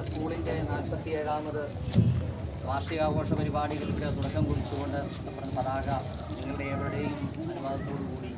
സ്കൂളിൻ്റെ 47ാമത് വാർഷികാഘോഷ പരിപാടികൾക്ക് തുടക്കം കുറിച്ചുകൊണ്ട് നമ്മുടെ പതാക നിങ്ങളുടെ ഏവരുടെയും അനുവാദത്തോടു കൂടി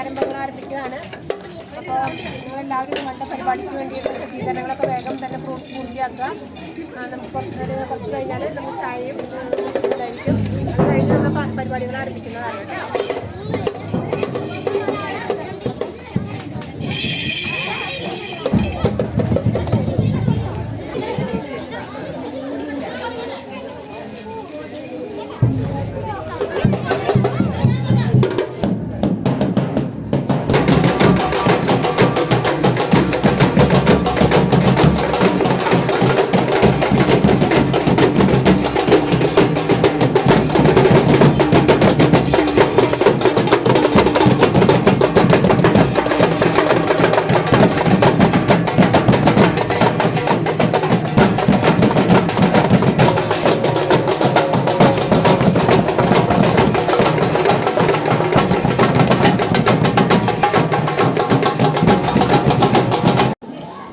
ആരംഭങ്ങൾ ആരംഭിക്കുകയാണ്. അപ്പോൾ നിങ്ങളെല്ലാവരും നിങ്ങളുടെ പരിപാടിക്ക് വേണ്ടിയിട്ട് സജ്ജീകരണങ്ങളൊക്കെ വേഗം തന്നെ പൂർത്തിയാക്കുക. നമുക്ക് കുറച്ച് കഴിഞ്ഞാൽ നമുക്ക് ചായയും ഉണ്ടായിരിക്കും. അത് കഴിഞ്ഞ് നമ്മൾ പരിപാടികൾ ആരംഭിക്കുന്നതാണ് കേട്ടോ.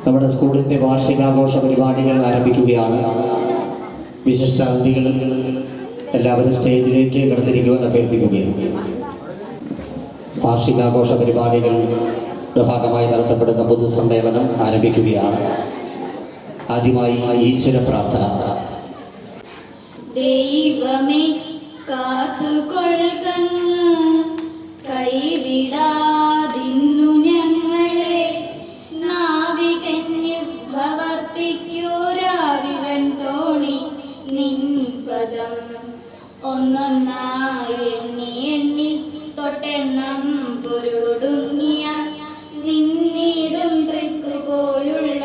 നമ്മുടെ സ്കൂളിൻ്റെ വാർഷികാഘോഷ പരിപാടികൾ ആരംഭിക്കുകയാണ്. വിശിഷ്ടാതിഥികൾ എല്ലാവരും സ്റ്റേജിലേക്ക് കടന്നിരിക്കുവാൻ അഭ്യർത്ഥിക്കുകയാണ്. വാർഷികാഘോഷ പരിപാടികളുടെ ഭാഗമായി നടത്തപ്പെടുന്ന പൊതുസമ്മേളനം ആരംഭിക്കുകയാണ്. ആദ്യമായി ഈശ്വര പ്രാർത്ഥന. ദൈവമേ കാത്തുകൊള്ളുകങ്ങ് കൈവിടാതിന്നു ഞങ്ങളെ നാവികന്നിൽ ഭവർപ്പിക്കൂരാവിവൻ തോണി നിൻപദം ഒന്നൊന്നായി എണ്ണി എണ്ണി തൊട്ടെണ്ണം പൊരുളൊടുങ്ങിയ നിന്നിടും തൃക്കുപോലുള്ള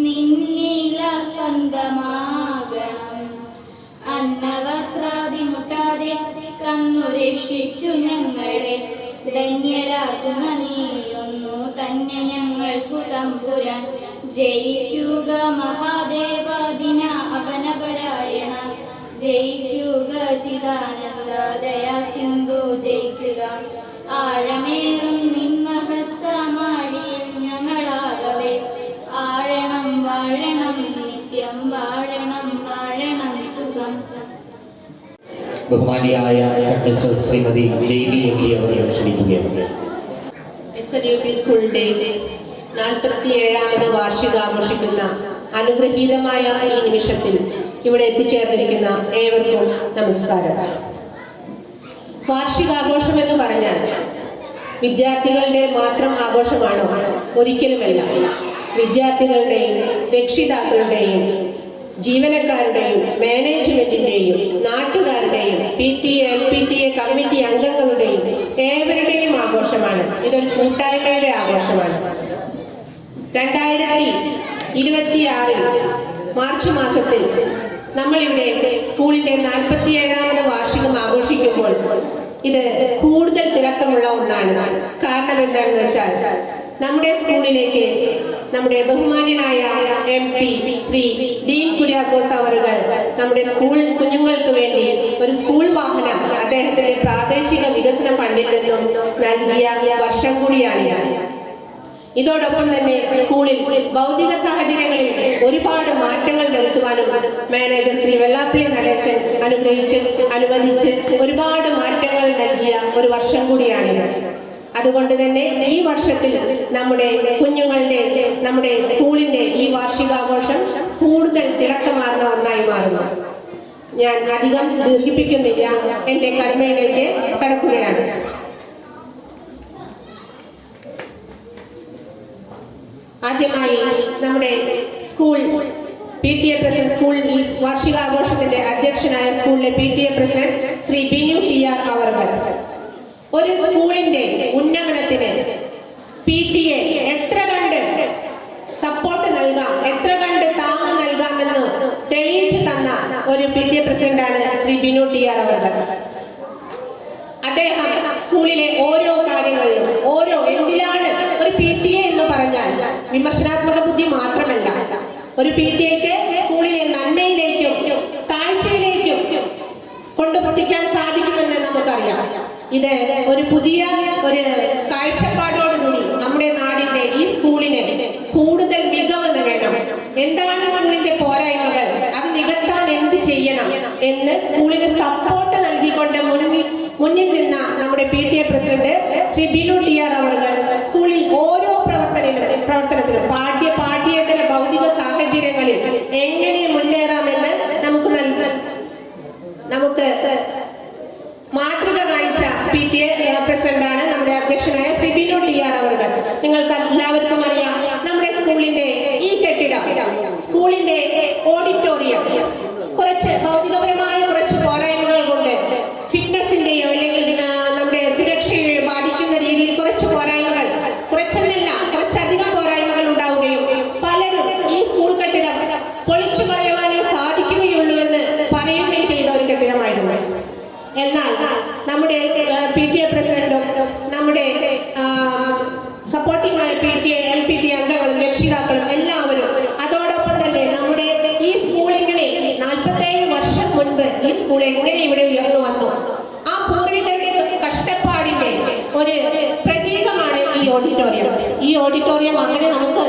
നിന്നില സ്പന്ദമാകണം. അന്നവസ്ത്രാദി മുട്ടാതെ കന്നു രക്ഷിച്ചു ഞങ്ങളെ ധന്യരാക്കുന്ന നീയൊന്നു തന്നെ ഞങ്ങൾക്കു തമ്പുരാൻ. ജയിക്കുക മഹാദേവാദിന അവനപരായണ, ജയിക്കുക ചിദാനന്ദ ദയാ സിന്ധു, ജയിക്കുക ആഴമേറും നിന്മഹസ്സമാഴിയിൽ ഞങ്ങളാകവെ ആഴണം വാഴണം നിത്യം വാഴണം വാഴണം സുഖം. ബഹുമാനിയായ ശ്രീമതി ജെയ്ബി എം പി അവരെ ക്ഷണിക്കുകയാണ്. SNUP സ്കൂളിന്റെ 47ാമത് വാർഷികാഘോഷിക്കുന്ന അനുഗ്രഹീതമായ ഈ നിമിഷത്തിൽ ഇവിടെ എത്തിച്ചേർന്നിരിക്കുന്ന ഏവർക്കും നമസ്കാരം. വാർഷികാഘോഷം എന്ന് പറഞ്ഞാൽ വിദ്യാർത്ഥികളുടെ മാത്രം ആഘോഷമാണോ? ഒരിക്കലുമല്ല. വിദ്യാർത്ഥികളുടെയും രക്ഷിതാക്കളുടെയും ജീവനക്കാരുടെയും മാനേജ്മെന്റിന്റെയും നാട്ടുകാരുടെയും PTA LPTA കമ്മിറ്റി അംഗങ്ങളുടെയും ഏവരുടെയും ആഘോഷമാണ്. ഇതൊരു കൂട്ടായ്മയുടെ ആഘോഷമാണ്. 2026 മാർച്ച് മാസത്തിൽ നമ്മളിവിടെ സ്കൂളിന്റെ 47ാമത് വാർഷികം ആഘോഷിക്കുമ്പോൾ ഇത് കൂടുതൽ തിളക്കമുള്ള ഒന്നാണ്. കാരണം എന്താണെന്ന് വെച്ചാൽ നമ്മുടെ സ്കൂളിലേക്ക് നമ്മുടെ ബഹുമാന്യനായ MP ശ്രീ ഡീൻ കുര്യാക്കോസ് അവറുകൾ നമ്മുടെ സ്കൂൾ കുഞ്ഞുങ്ങൾക്ക് വേണ്ടി ഒരു സ്കൂൾ വാഹനം അദ്ദേഹത്തിന്റെ പ്രാദേശിക വികസന ഫണ്ടിൽ നിന്നും നൽകിയ വർഷം കൂടിയാണ്. ഇതോടൊപ്പം തന്നെ സ്കൂളിൽ ഭൗതിക സാഹചര്യങ്ങളിൽ ഒരുപാട് മാറ്റങ്ങൾ വരുത്തുവാനും മാനേജർ ശ്രീ വെള്ളാപ്പള്ളി നടേശൻ അനുവദിച്ച് ഒരുപാട് മാറ്റങ്ങൾ നൽകിയ ഒരു വർഷം കൂടിയാണിത്. അതുകൊണ്ട് തന്നെ ഈ വർഷത്തിൽ നമ്മുടെ കുഞ്ഞുങ്ങളുടെ നമ്മുടെ സ്കൂളിന്റെ ഈ വാർഷികാഘോഷം കൂടുതൽ തിളക്കമാർന്ന ഒന്നായി മാറുന്നു. ഞാൻ അധികം ദീർഘിപ്പിക്കുന്നില്ല, എൻ്റെ കടമയിലേക്ക് കടക്കുകയാണ്. ആദ്യമായി നമ്മുടെ സ്കൂൾ PTA പ്രസിഡന്റ്, സ്കൂൾ വാർഷികാഘോഷത്തിന്റെ അധ്യക്ഷനായ സ്കൂളിലെ PTA president Shri Binu TR അവർ ഒരു സ്കൂളിന്റെ ഉന്നമനത്തിന് PTA എത്ര കണ്ട് സപ്പോർട്ട് നൽകാം, എത്ര കണ്ട് താങ്ങ് നൽകാമെന്ന് തെളിയിച്ചു തന്ന ഒരു PTA പ്രസിഡന്റാണ് ശ്രീ ബിനു TR അവർ. അദ്ദേഹം സ്കൂളിലെ ഓരോ കാര്യങ്ങളിലും എന്തിലാണ് ഒരു PTA എന്ന് പറഞ്ഞാൽ വിമർശനാത്മക ബുദ്ധി മാത്രമല്ല, ഒരു PTAക്ക് സ്കൂളിനെ നന്മയിലേക്കും താഴ്ചയിലേക്കും കൊണ്ടുപോകാൻ സാധിക്കുമെന്ന് നമുക്കറിയാം. ഇത് ഒരു പുതിയ ഒരു കാഴ്ചപ്പാടോടുകൂടി നമ്മുടെ നാടിന്റെ ഈ സ്കൂളിന് കൂടുതൽ മികവ് വേണം, എന്താണ് സ്കൂളിന്റെ പോരായ്മകൾ, അത് നികത്താൻ എന്ത് ചെയ്യണം എന്ന് സ്കൂളിന് സപ്പോർട്ട് നൽകിക്കൊണ്ട് മുന്നിൽ നിന്ന നമ്മുടെ PTA president Shri Binu TR അവർ സ്കൂളിൽ ഓരോ പ്രവർത്തനത്തിലും പാഠ്യേതര ഭൗതിക സാഹചര്യങ്ങളിൽ എങ്ങനെ മുന്നേറാമെന്ന് നമുക്ക് മാതൃക കാണിച്ച PTA പ്രസിഡന്റാണ് നമ്മുടെ അധ്യക്ഷനായ ശ്രീ ബിനു TR അവർ. നിങ്ങൾക്ക് എല്ലാവർക്കും അറിയാം, നമ്മുടെ സ്കൂളിന്റെ ഈ കെട്ടിടം, സ്കൂളിന്റെ ഓഡിറ്റോറിയം കുറച്ച് ഭൗതികപരമായ കുറച്ച് പോരായ്മകൾ കൊണ്ട് ഫിറ്റ്നസിന്റെയോ അല്ലെങ്കിൽ നമ്മുടെ സുരക്ഷയെയോ ബാധിക്കുന്ന രീതിയിൽ കുറച്ച് പോരായ്മകൾ, കുറച്ചധികം പോരായ്മകൾ ഉണ്ടാവുകയും പലരും ഈ സ്കൂൾ കെട്ടിടം പൊളിച്ചു കളയുവാനേ സാധിക്കുകയുള്ളൂവെന്ന് പറയുകയും ചെയ്ത ഒരു കെട്ടിടമായിരുന്നു. എന്നാൽ നമ്മുടെ PTA പ്രസിഡന്റും നമ്മുടെ സപ്പോർട്ടിംഗ് ആയ PTA LPTA അംഗങ്ങളും രക്ഷിതാക്കളും എല്ലാവരും, അതോടൊപ്പം തന്നെ നമ്മുടെ ഈ സ്കൂൾ ഇങ്ങനെ 47 വർഷം മുൻപ് ഈ സ്കൂൾ എങ്ങനെ ഇവിടെ ഉയർന്നു വന്നു, ആ പൂർവികരുടെ കഷ്ടപ്പാടിന്റെ ഒരു പ്രതീകമാണ് ഈ ഓഡിറ്റോറിയം. അങ്ങനെ നമുക്ക്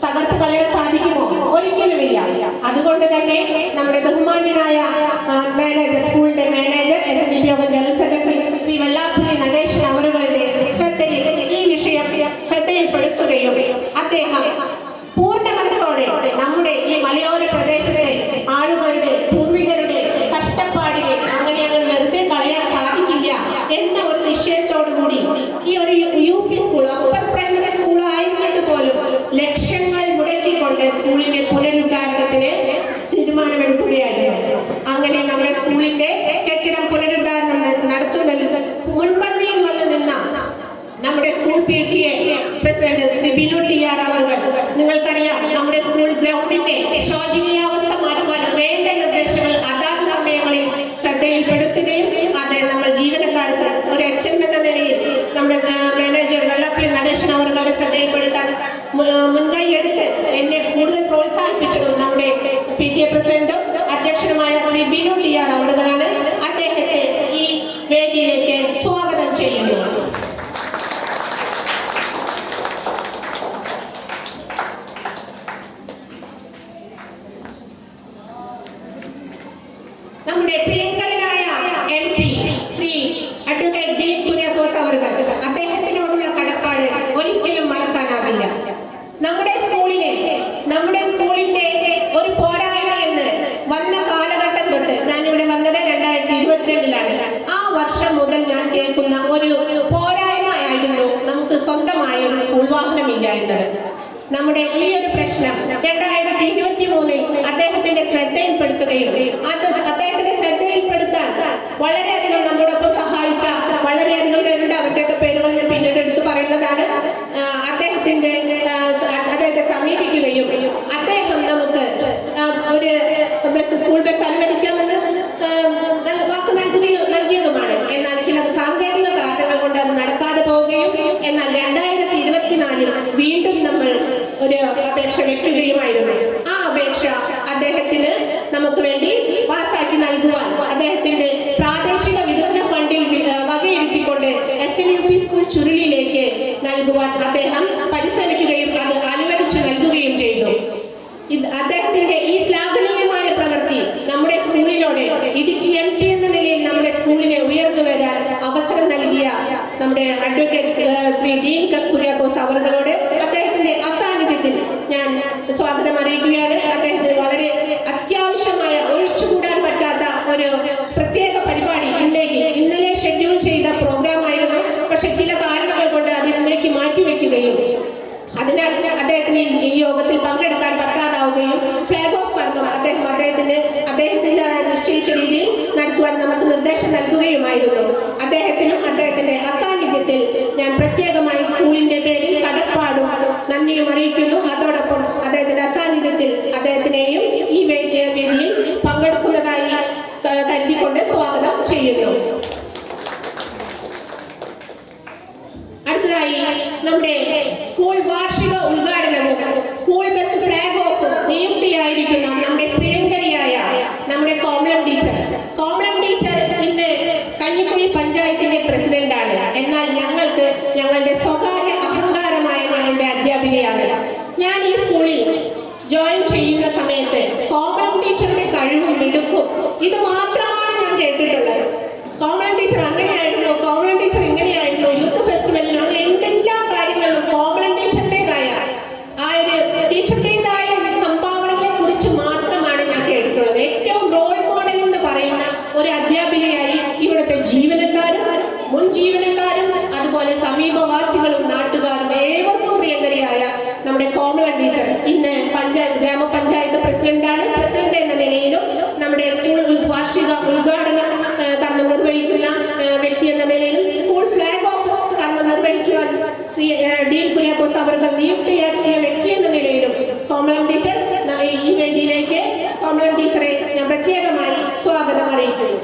തകർത്ത് കളയാൻ സാധിക്കുമോ? ഒരിക്കലുമില്ല. അതുകൊണ്ട് തന്നെ നമ്മുടെ ബഹുമാന്യനായ മാനേജർ, സ്കൂളിന്റെ manager, SNDP general secretary Shri Vellappally Natesan അവരുടെ ശ്രദ്ധയിൽ ഈ വിഷയം ശ്രദ്ധയിൽപ്പെടുത്തുകയും അദ്ദേഹം പൂർണ്ണ മനസ്സോടെ നമ്മുടെ ഈ മലയോര പ്രദേശത്തെ ആളുകളുടെ പൂർവികരുടെ കഷ്ടപ്പാടിനെ അങ്ങനെ വെറുതെ കളയാൻ സാധിക്കില്ല എന്ന ഒരു നിശ്ചയത്തോടുകൂടി ഈ ഒരു UP school, upper primary school ആയിരുന്നിട്ട് പോലും ലക്ഷങ്ങൾ മുടക്കിക്കൊണ്ട് സ്കൂളിന്റെ പുനരുദ്ധാരണത്തിന് തീരുമാനമെടുക്കുകയായിരുന്നു. അങ്ങനെ നമ്മുടെ സ്കൂളിന്റെ കെട്ടിടം പുനരുദ്ധാരണം നടത്തുന്നതിൽ മുൻപന്തിയിൽ വന്നു നിന്ന നമ്മുടെ school PTA president Shri Binu TR അവർ, നിങ്ങൾക്കറിയാം, നമ്മുടെ സ്കൂൾ ഗ്രൗണ്ടിന്റെ ശോചനീയാവസ്ഥ മാറ്റുവാൻ വേണ്ട നിർദ്ദേശങ്ങൾ അതാത് സമയങ്ങളിൽ ശ്രദ്ധയിൽപ്പെടുത്തുകയും അത് നമ്മൾ ജീവനക്കാർക്ക് ഒരു HM എന്ന നിലയിൽ നമ്മുടെ മാനേജർ വെള്ളാപ്പള്ളി നടേശൻ അവരുടെ ശ്രദ്ധയിൽപ്പെടുത്താൻ മുൻകൈ എടുത്ത് എന്നെ കൂടുതൽ പ്രോത്സാഹിപ്പിച്ചതും നമ്മുടെ PTA പ്രസിഡന്റും അധ്യക്ഷനുമായ ശ്രീ ബിനു TR അവരാണ്. അദ്ദേഹത്തെ ഈ വേദിയിലേക്ക് സ്വാഗതം ചെയ്യുന്നു. നമ്മുടെ പ്രിയങ്കരനായ MP ശ്രീ അഡ്വക്കേറ്റ് ഡീൻ കുര്യാക്കോസ് അവർ, അദ്ദേഹത്തിനോടുള്ള കടപ്പാട് ഒരിക്കലും മറക്കാനാവില്ല. നമ്മുടെ സ്കൂളിന്റെ ഒരു പോരായ്മ എന്ന് വന്ന കാലഘട്ടം തൊട്ട്, ഞാനിവിടെ വന്നത് 2022-ലാണ്, ആ വർഷം മുതൽ ഞാൻ കേൾക്കുന്ന ഒരു പോരായ്മ ആയിരുന്നു നമുക്ക് സ്വന്തമായ ഒരു സ്കൂൾ വാഹനമില്ലായിരുന്നത്. നമ്മുടെ ഈ ഒരു പ്രശ്നം 2023 അദ്ദേഹത്തിന്റെ ശ്രദ്ധയിൽപ്പെടുത്തുകയും അദ്ദേഹത്തിന്റെ ശ്രദ്ധയിൽപ്പെടുത്താൻ വളരെയധികം നമ്മോടൊപ്പം സഹായിച്ച വളരെയധികം പേരുണ്ട്. അവരുടെയൊക്കെ പേരുകൾ ഞാൻ പിന്നീട് എടുത്തു പറയുന്നതാണ്. അദ്ദേഹത്തെ സമീപിക്കുകയും അദ്ദേഹം നമുക്ക് ഒരു സ്കൂൾ ബസ് അനുവദിക്കാമെന്ന് വാക്ക് നൽകിയതുമാണ്. എന്നാൽ ചില സാങ്കേതിക കാരണങ്ങൾ കൊണ്ട് അത് നടക്കാതെ പോവുകയും, എന്നാൽ 2024 വീണ്ടും നമ്മൾ ഒരു അപേക്ഷ വെക്കുകയുമായിരുന്നു. ആ അപേക്ഷ അദ്ദേഹത്തിന് നമുക്ക് വേണ്ടി പാസാക്കി നൽകുവാൻ അദ്ദേഹത്തിന്റെ പ്രാദേശിക വികസന ഫണ്ടിൽ വകയിരുത്തിക്കൊണ്ട് SNUP സ്കൂൾ ചുരുളിയിലേക്ക് നൽകുവാൻ അദ്ദേഹം പരിശ്രമിക്കുകയും അത് അനുവദിച്ചു നൽകുകയും ചെയ്തു. അദ്ദേഹത്തിന്റെ ഈ ശ്ലാഘനീയമായ പ്രവൃത്തി നമ്മുടെ സ്കൂളിലൂടെ ഇടുക്കി MP എന്ന നിലയിൽ നമ്മുടെ സ്കൂളിനെ ഉയർന്നു വരാൻ അവസരം നൽകിയ നമ്മുടെ അഡ്വക്കേറ്റ് ശ്രീ ഡീൻ കുര്യാക്കോസ് അവരോട് അദ്ദേഹത്തിന്റെ അസാന്നിധ്യത്തിൽ ഞാൻ സ്വാഗതം അറിയിക്കുകയാണ്. അദ്ദേഹത്തിന് വളരെ അത്യാവശ്യമായ ഒഴിച്ചുകൂടാൻ പറ്റാത്ത നൽകുകയുമായിരുന്നു. അദ്ദേഹത്തിനും അദ്ദേഹത്തിന്റെ അസാന്നിധ്യത്തിൽ ഞാൻ പ്രത്യേകമായി സ്കൂളിന്റെ പേരിൽ കടപ്പാടും നന്ദിയും അറിയിക്കുന്നു. അതോടൊപ്പം അദ്ദേഹത്തിന്റെ അസാന്നിധ്യത്തിൽ അദ്ദേഹത്തിനെയും ഈ വേദിയിൽ പങ്കെടുക്കുന്നതായി കരുതിക്കൊണ്ട് സ്വാഗതം ചെയ്യുന്നു. അടുത്തതായി നമ്മുടെ സ്കൂൾ വാർഷിക ഉദ്ഘാടനവും സ്കൂൾ ബസ് ഫ്ലാഗ് ഓഫും നിയുക്തിയായിരിക്കുന്ന നമ്മുടെ പ്രിയങ്കരിയായ നമ്മുടെ കോമളം ടീച്ചർ ഇന്ന് കഞ്ഞിക്കുഴി പഞ്ചായത്തിന്റെ പ്രസിഡന്റാണ്. എന്നാൽ ഞങ്ങൾക്ക് ഞങ്ങളുടെ സ്വകാര്യ അഹങ്കാരമായ ഞങ്ങളുടെ അധ്യാപികയാണ്. ഞാൻ ഈ സ്കൂളിൽ ജോയിൻ ചെയ്യുന്ന സമയത്ത് കോമളം ടീച്ചറുടെ കഴിവും മിടുക്കും ഇത് മാത്രമാണ് ഞാൻ കേട്ടിട്ടുള്ളത്. കോമളം ടീച്ചർ അങ്ങനെയായിരുന്നു, കോമളം ടീച്ചർ ഇങ്ങനെയായിരുന്നു, യൂത്ത് ഫെസ്റ്റിവലിൽ അങ്ങനെ എന്തെല്ലാ കാര്യങ്ങളിലും കോമളം ടീച്ചറുടേതായ ടീച്ചറുടേതായ സംഭാവനകളെ കുറിച്ച് മാത്രമാണ് ഞാൻ കേട്ടിട്ടുള്ളത്. ഏറ്റവും റോൾ മോഡൽ എന്ന് പറയുന്ന ഒരു അധ്യാപികയായി ഇവിടുത്തെ ജീവനക്കാരും മുൻ ജീവനക്കാരും അതുപോലെ സമീപവാസികളും നാട്ടുകാരും ഏവർക്കും പ്രിയങ്കരിയായ നമ്മുടെ കോമളം ടീച്ചർ ഇന്ന് ഗ്രാമപഞ്ചായത്ത് പ്രസിഡന്റാണ്. പ്രസിഡന്റ് എന്ന നിലയിലും നമ്മുടെ സ്കൂൾ വാർഷിക ഉദ്ഘാടനം കർമ്മം നിർവഹിക്കുന്ന വ്യക്തി എന്ന നിലയിലും സ്കൂൾ ഫ്ലാഗ് ഓഫ് കർമ്മം നിർവഹിക്കുവാൻ ഡീൻ കുര്യാക്കോസ് അവർ നിയുക്തിയാക്കിയ വ്യക്തി എന്ന നിലയിലും കോമളം ടീച്ചർ ഈ വേദിയിലേക്ക് കോമളം ടീച്ചറെ ഞാൻ പ്രത്യേകമായി സ്വാഗതം അറിയിക്കുന്നു.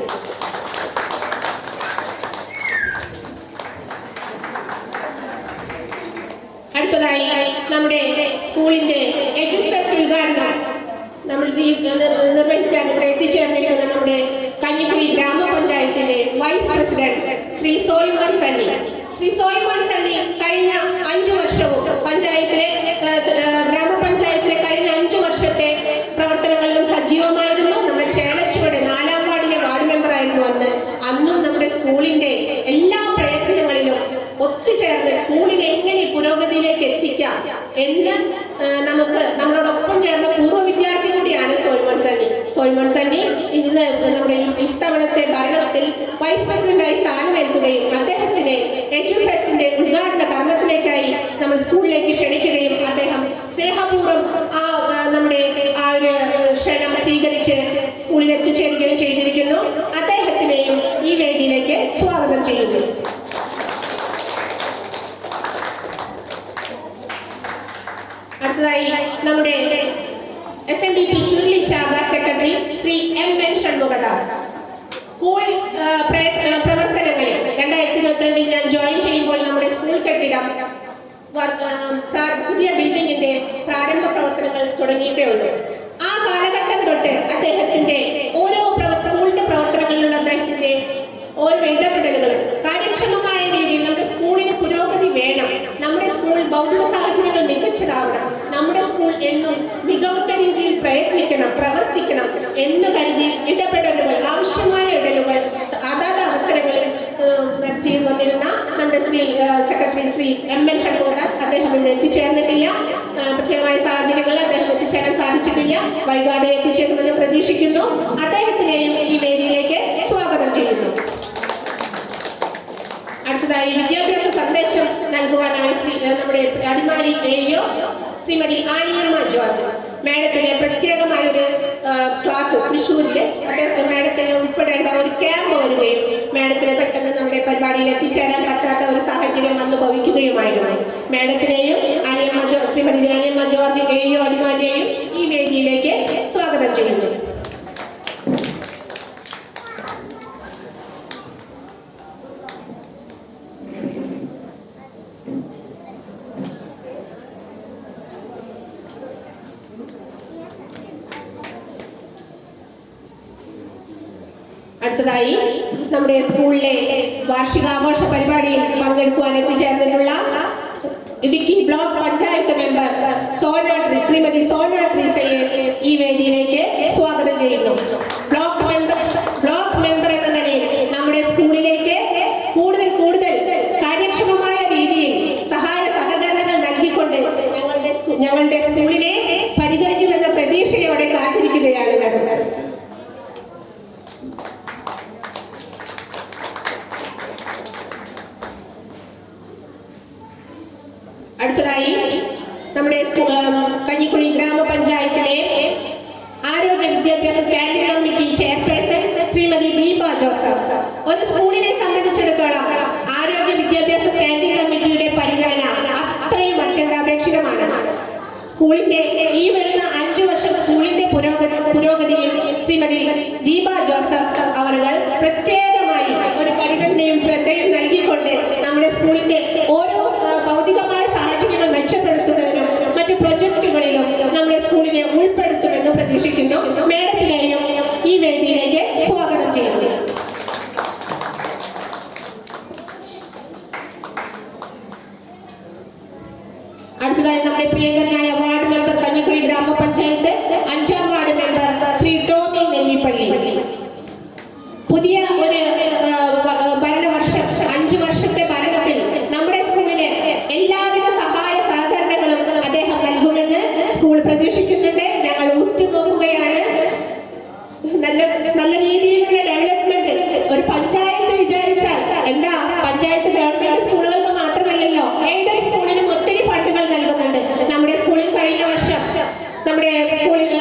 അടുത്തതായി നമ്മുടെ സ്കൂളിന്റെ എഡ്യൂഫെസ്റ്റ് ഉദ്ഘാടനം നമ്മൾ നിർവഹിക്കാൻ ഇവിടെ എത്തിച്ചേർന്നിരിക്കുന്ന നമ്മുടെ കഞ്ഞിക്കുഴി ഗ്രാമപഞ്ചായത്തിന്റെ വൈസ് പ്രസിഡന്റ് ശ്രീ സോയ്മാൻ സണ്ണി കഴിഞ്ഞ 5 വർഷവും ഗ്രാമപഞ്ചായത്തിലെ കഴിഞ്ഞ 5 വർഷത്തെ പ്രവർത്തനങ്ങളിലും സജീവമായിരുന്നു. നമ്മുടെ ചേലച്ചുവട് 4ാം വാർഡിലെ വാർഡ് മെമ്പർ ആയിരുന്നു അന്നും നമ്മുടെ സ്കൂളിന്റെ എല്ലാ പ്രയത്നങ്ങളിലും ഒത്തുചേർന്ന് സ്കൂളിനെ എങ്ങനെ പുരോഗതിയിലേക്ക് എത്തിക്കാം എന്ന് നമ്മളോടൊപ്പം ചേർന്ന പൂർവ്വ വിദ്യാർത്ഥി കൂടിയാണ് സോയ്മോൻ സണ്ണി ഇന്ന് നമ്മുടെ ഇത്തവണത്തെ ഭരണത്തിൽ വൈസ് പ്രസിഡന്റായി സ്ഥാനമേൽക്കുകയും അദ്ദേഹത്തിനെ എഡ്യൂഫെസ്റ്റിന്റെ ഉദ്ഘാടന കർമ്മത്തിലേക്കായി നമ്മൾ സ്കൂളിലേക്ക് ക്ഷണിക്കുകയും അദ്ദേഹം സ്നേഹപൂർവ്വം നമ്മുടെ ഒരു ക്ഷണം സ്വീകരിച്ച് സ്കൂളിൽ എത്തിച്ചേരുകയും ചെയ്തിരിക്കുന്നു. അദ്ദേഹത്തിനെയും ഈ വേദിയിലേക്ക് സ്വാഗതം ചെയ്യുന്നു. അടുത്തതായി നമ്മുടെ SNDP ചുരുളി ശാഖ secretary Shri MN Shanmughadas. School പ്രവർത്തനങ്ങളിൽ 2022 ഞാൻ ജോയിൻ ചെയ്യുമ്പോൾ നമ്മുടെ സ്കൂൾ കെട്ടിടം പുതിയ ബിൽഡിങ്ങിന്റെ പ്രാരംഭ പ്രവർത്തനങ്ങൾ തുടങ്ങിയിട്ടേ ഉള്ളൂ. ആ കാലഘട്ടം തൊട്ട് അദ്ദേഹത്തിന്റെ ഓരോ സ്കൂളിന്റെ പ്രവർത്തനങ്ങളിലുള്ള അദ്ദേഹത്തിന്റെ ഓരോ ഇടപെടലുകളും കാര്യക്ഷമമായ രീതിയിൽ നമ്മുടെ സ്കൂളിന് പുരോഗതി വേണം, നമ്മുടെ സ്കൂൾ ഭൗതിക സാഹചര്യങ്ങൾ മികച്ചതാവണം, നമ്മുടെ സ്കൂൾ എന്നും മികവുറ്റ രീതിയിൽ പ്രവർത്തിക്കണം എന്ന് കരുതി ആവശ്യമായ ഇടപെടലുകൾ അതാത് അവസരങ്ങളിൽ നടത്തി വന്നിരുന്ന നമ്മുടെ സെക്രട്ടറി ശ്രീ MN ഷൺമുഖദാസ് അദ്ദേഹം ഇവിടെ എത്തിച്ചേർന്നിട്ടില്ല. പ്രത്യേകമായ സാഹചര്യങ്ങൾ അദ്ദേഹം എത്തിച്ചേരാൻ സാധിച്ചിട്ടില്ല. വൈകാതെ എത്തിച്ചേരുമെന്ന് പ്രതീക്ഷിക്കുന്നു. അദ്ദേഹത്തിനെയും ഈ വേദിയിലേക്ക് സ്വാഗതം ചെയ്യുന്നു. അടുത്തതായി വിദ്യാഭ്യാസ സന്ദേശം നൽകുവാനായി നമ്മുടെ അടിമാലി AO ശ്രീമതി ആനിയമ്മ ജോർജ് മാഡത്തിന് പ്രത്യേകമായ ഒരു ക്ലാസ് തൃശ്ശൂരില് മാഡത്തിന് ഉൾപ്പെടേണ്ട ഒരു ക്യാമ്പ് വരികയും മാഡത്തിന് പെട്ടെന്ന് നമ്മുടെ പരിപാടിയിൽ എത്തിച്ചേരാൻ പറ്റാത്ത ഒരു സാഹചര്യം അനുഭവിക്കുകയുമായിരുന്നു. മാഡത്തിനെയും ശ്രീമതി ആനിയമ്മ ജോർജ് AO അടിമാലിയെയും ഈ വേദിയിലേക്ക് സ്വാഗതം ചെയ്യുന്നു. അടുത്തതായി നമ്മുടെ സ്കൂളിലെ വാർഷികാഘോഷ പരിപാടിയിൽ പങ്കെടുക്കുവാൻ എത്തിച്ചേർന്നിട്ടുള്ള ഇടുക്കി ബ്ലോക്ക് പഞ്ചായത്ത് മെമ്പർ ശ്രീമതി സോന ട്രീസയെ ഈ വേദിയിലേക്ക് സ്വാഗതം ചെയ്യുന്നു. ബ്ലോക്ക് മെമ്പർ എന്ന നിലയിൽ നമ്മുടെ സ്കൂളിലേക്ക് കൂടുതൽ കാര്യക്ഷമമായ രീതിയിൽ സഹായ സഹകരണങ്ങൾ നൽകിക്കൊണ്ട് ഞങ്ങളുടെ സ്കൂളിനെ പരിഗണിക്കുമെന്ന പ്രതീക്ഷയോടെ കാത്തിരിക്കുകയാണ് മെമ്പർ. അടുത്തതായി നമ്മുടെ കഞ്ഞിക്കുഴി ഗ്രാമപഞ്ചായത്തിലെ ആരോഗ്യ വിദ്യാഭ്യാസ standing committee chairperson Shrimati Deepa Joseph ഒരു സ്കൂളിനെ സംബന്ധിച്ചിടത്തോളം ആരോഗ്യ വിദ്യാഭ്യാസ സ്റ്റാൻഡിംഗ് കമ്മിറ്റിയുടെ പരിഗണന അത്രയും അത്യന്താപേക്ഷിതമാണ്. സ്കൂളിന്റെ ഈ വരുന്ന 5 വർഷം സ്കൂളിന്റെ പുരോഗതിയിൽ ശ്രീമതി ദീപ ജോസഫ് അവരുകൾ പ്രത്യേകമായി ഒരു പരിഗണനയും ശ്രദ്ധയും നൽകിക്കൊണ്ട് നമ്മുടെ സ്കൂളിന്റെ ഓരോ ഭൗതികമായ സാഹചര്യങ്ങൾ മെച്ചപ്പെടുത്തുന്നതിനും മറ്റു പ്രൊജക്ടുകളിലും നമ്മുടെ സ്കൂളിനെ ഉൾപ്പെടുത്തുമെന്ന് പ്രതീക്ഷിക്കുന്നു. മേഡത്തിനെയും ഈ വേദിയിലേക്ക് സ്വാഗതം ചെയ്യുന്നു. അടുത്തതായി നമ്മുടെ പ്രിയങ്കരനായ വാർഡ് മെമ്പർ കഞ്ഞിക്കുഴി ഗ്രാമപഞ്ചായത്ത് 5ാം വാർഡ് മെമ്പർ ശ്രീ ടോമി നെല്ലിപ്പള്ളി. പുതിയ ഒരു ഭരണവർഷം 5 വർഷത്തെ ഭരണത്തിൽ നമ്മുടെ സ്കൂളിന് എല്ലാവിധ സഹായ സഹകരണങ്ങളും അദ്ദേഹം നൽകുമെന്ന് സ്കൂൾ പ്രതീക്ഷിക്കുന്നുണ്ട്. ഞങ്ങൾ ഉറ്റുനോക്കുകയാണ്. നല്ല രീതിയിലുള്ള ഡെവലപ്മെന്റ് ഒരു പഞ്ചായത്ത് വിചാരിച്ചാൽ എന്താ, പഞ്ചായത്ത് ഗവൺമെന്റ് സ്കൂളുകൾക്ക് മാത്രമല്ലല്ലോ, എയ്ഡഡ് സ്കൂളിനും ഒത്തിരി ഫണ്ടുകൾ നൽകുന്നുണ്ട്. നമ്മുടെ സ്കൂളിൽ കഴിഞ്ഞ വർഷം നമ്മുടെ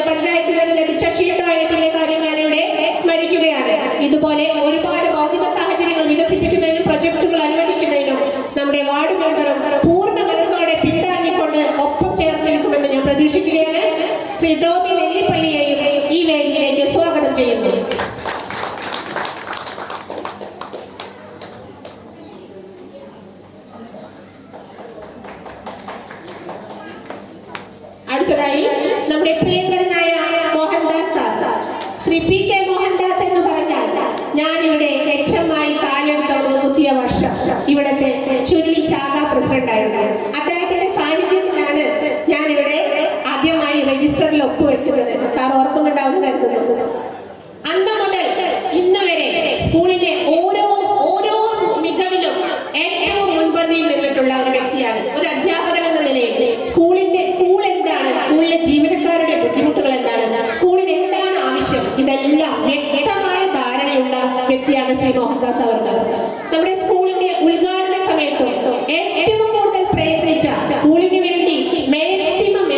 പഞ്ചായത്തിൽ നിന്ന് ലഭിച്ച ഷീറ്റ് ടോയ്ലറ്റിന്റെ കാര്യം ഞാനിവിടെ സ്മരിക്കുകയാണ്. ഇതുപോലെ ഒരുപാട് ഭൗതിക സാഹചര്യങ്ങൾ വികസിപ്പിക്കുന്നതിനും പ്രൊജക്ടുകൾ അനുവദിക്കുന്നതിനും നമ്മുടെ വാർഡ് മെമ്പറും പൂർണ്ണ മനസ്സോടെ പിന്താങ്ങിക്കൊണ്ട് ഒപ്പം ചേർന്ന് നിൽക്കുമെന്ന് ഞാൻ പ്രതീക്ഷിക്കുകയാണ്. ശ്രീ ടോമി നെല്ലിപ്പള്ളിയെയും ഈ വേദിയിലേക്ക് സ്വാഗതം ചെയ്യുന്നു. അടുത്തതായി നമ്മുടെ പ്രിയങ്കരനായ Mohandas sir, Shri P K Mohandas എന്ന് പറഞ്ഞാൽ ഞാനിവിടെ HM-ആയി കാലെടുത്ത പുതിയ വർഷം ഇവിടുത്തെ ചുരുളി ശാഖാ പ്രസിഡന്റ് ആയിരുന്നു. അദ്ദേഹത്തിന്റെ സാന്നിധ്യത്തിലാണ് ഞാനിവിടെ ആദ്യമായി രജിസ്റ്ററിൽ ഒപ്പുവെക്കുന്നത്. സാർ ഓർക്കുന്നുണ്ടാവുന്ന കരുതുന്നു. അന്ന് മുതൽ ഇന്ന് വരെ സ്കൂളിന്റെ ഓരോ മികവിലും ഏറ്റവും മുൻപന്തിയിൽ നിന്നിട്ടുള്ള ഒരു വ്യക്തിയാണ്. ഒരു അധ്യാപകൻ എന്ന നിലയിൽ സ്കൂൾ എന്താണ്, സ്കൂളിലെ ജീവനക്കാരുടെ ബുദ്ധിമുട്ടുകൾ എന്താണ്, സ്കൂളിന് എന്താണ് ആവശ്യം, ഇതെല്ലാം വ്യക്തമായ ധാരണയുള്ള വ്യക്തിയാണ് ശ്രീ മോഹൻദാസ് അവർ. നമ്മുടെ സ്കൂളിന്റെ ഉദ്ഘാടന സമയത്തും ഏറ്റവും കൂടുതൽ പ്രയത്നിച്ച, സ്കൂളിന് വേണ്ടി മാക്സിമം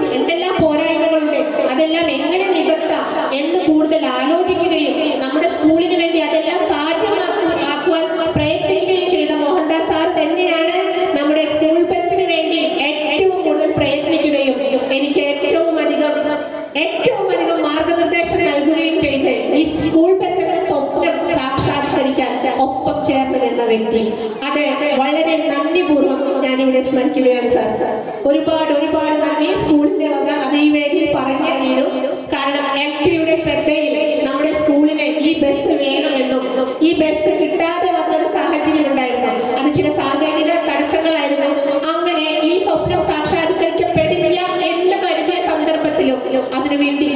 എന്തെല്ലാം പോരായ്മകളുണ്ട് അതെല്ലാം എങ്ങനെ നികത്താം എന്ന് കൂടുതൽ ആലോചിക്കുകയും നമ്മുടെ സ്കൂളിന് വേണ്ടി അതെല്ലാം സാധ്യമാക്കുവാൻ പ്രയത്നിക്കുകയും ചെയ്ത മോഹൻദാസ് സാർ തന്നെയാണ് നമ്മുടെ സ്കൂൾ ബസ്സിന് വേണ്ടി ഏറ്റവും കൂടുതൽ പ്രയത്നിക്കുകയും എനിക്ക് ഏറ്റവും അധികം മാർഗനിർദ്ദേശം നൽകുകയും ചെയ്ത് ഈ സ്കൂൾ ബസ്സിന്റെ സ്വപ്നം സാക്ഷാത്കരിക്കാൻ ഒപ്പം ചേർന്ന് നിന്ന വ്യക്തി. അത് വളരെ നന്ദിപൂർവ്വം ഞാനിവിടെ സ്മരിക്കുകയാണ് സാർ. ഒരുപാട് നന്ദി സ്കൂളിന്റെ വക. അത് ഈ വേദിയിൽ പറഞ്ഞു തീരും. കാരണം MP-യുടെ ശ്രദ്ധയിൽ നമ്മുടെ സ്കൂളിന് ഈ ബസ് വേണമെന്നും ഈ ബസ് കിട്ടാതെ വന്നൊരു സാഹചര്യം ഉണ്ടായിരുന്നു. അത് ചില സാങ്കേതിക തടസ്സങ്ങളായിരുന്നു. അങ്ങനെ ഈ സ്വപ്നം സാക്ഷാത്കരിക്കപ്പെടില്ല എന്ന് കരുതിയ സന്ദർഭത്തിലും അതിനുവേണ്ടി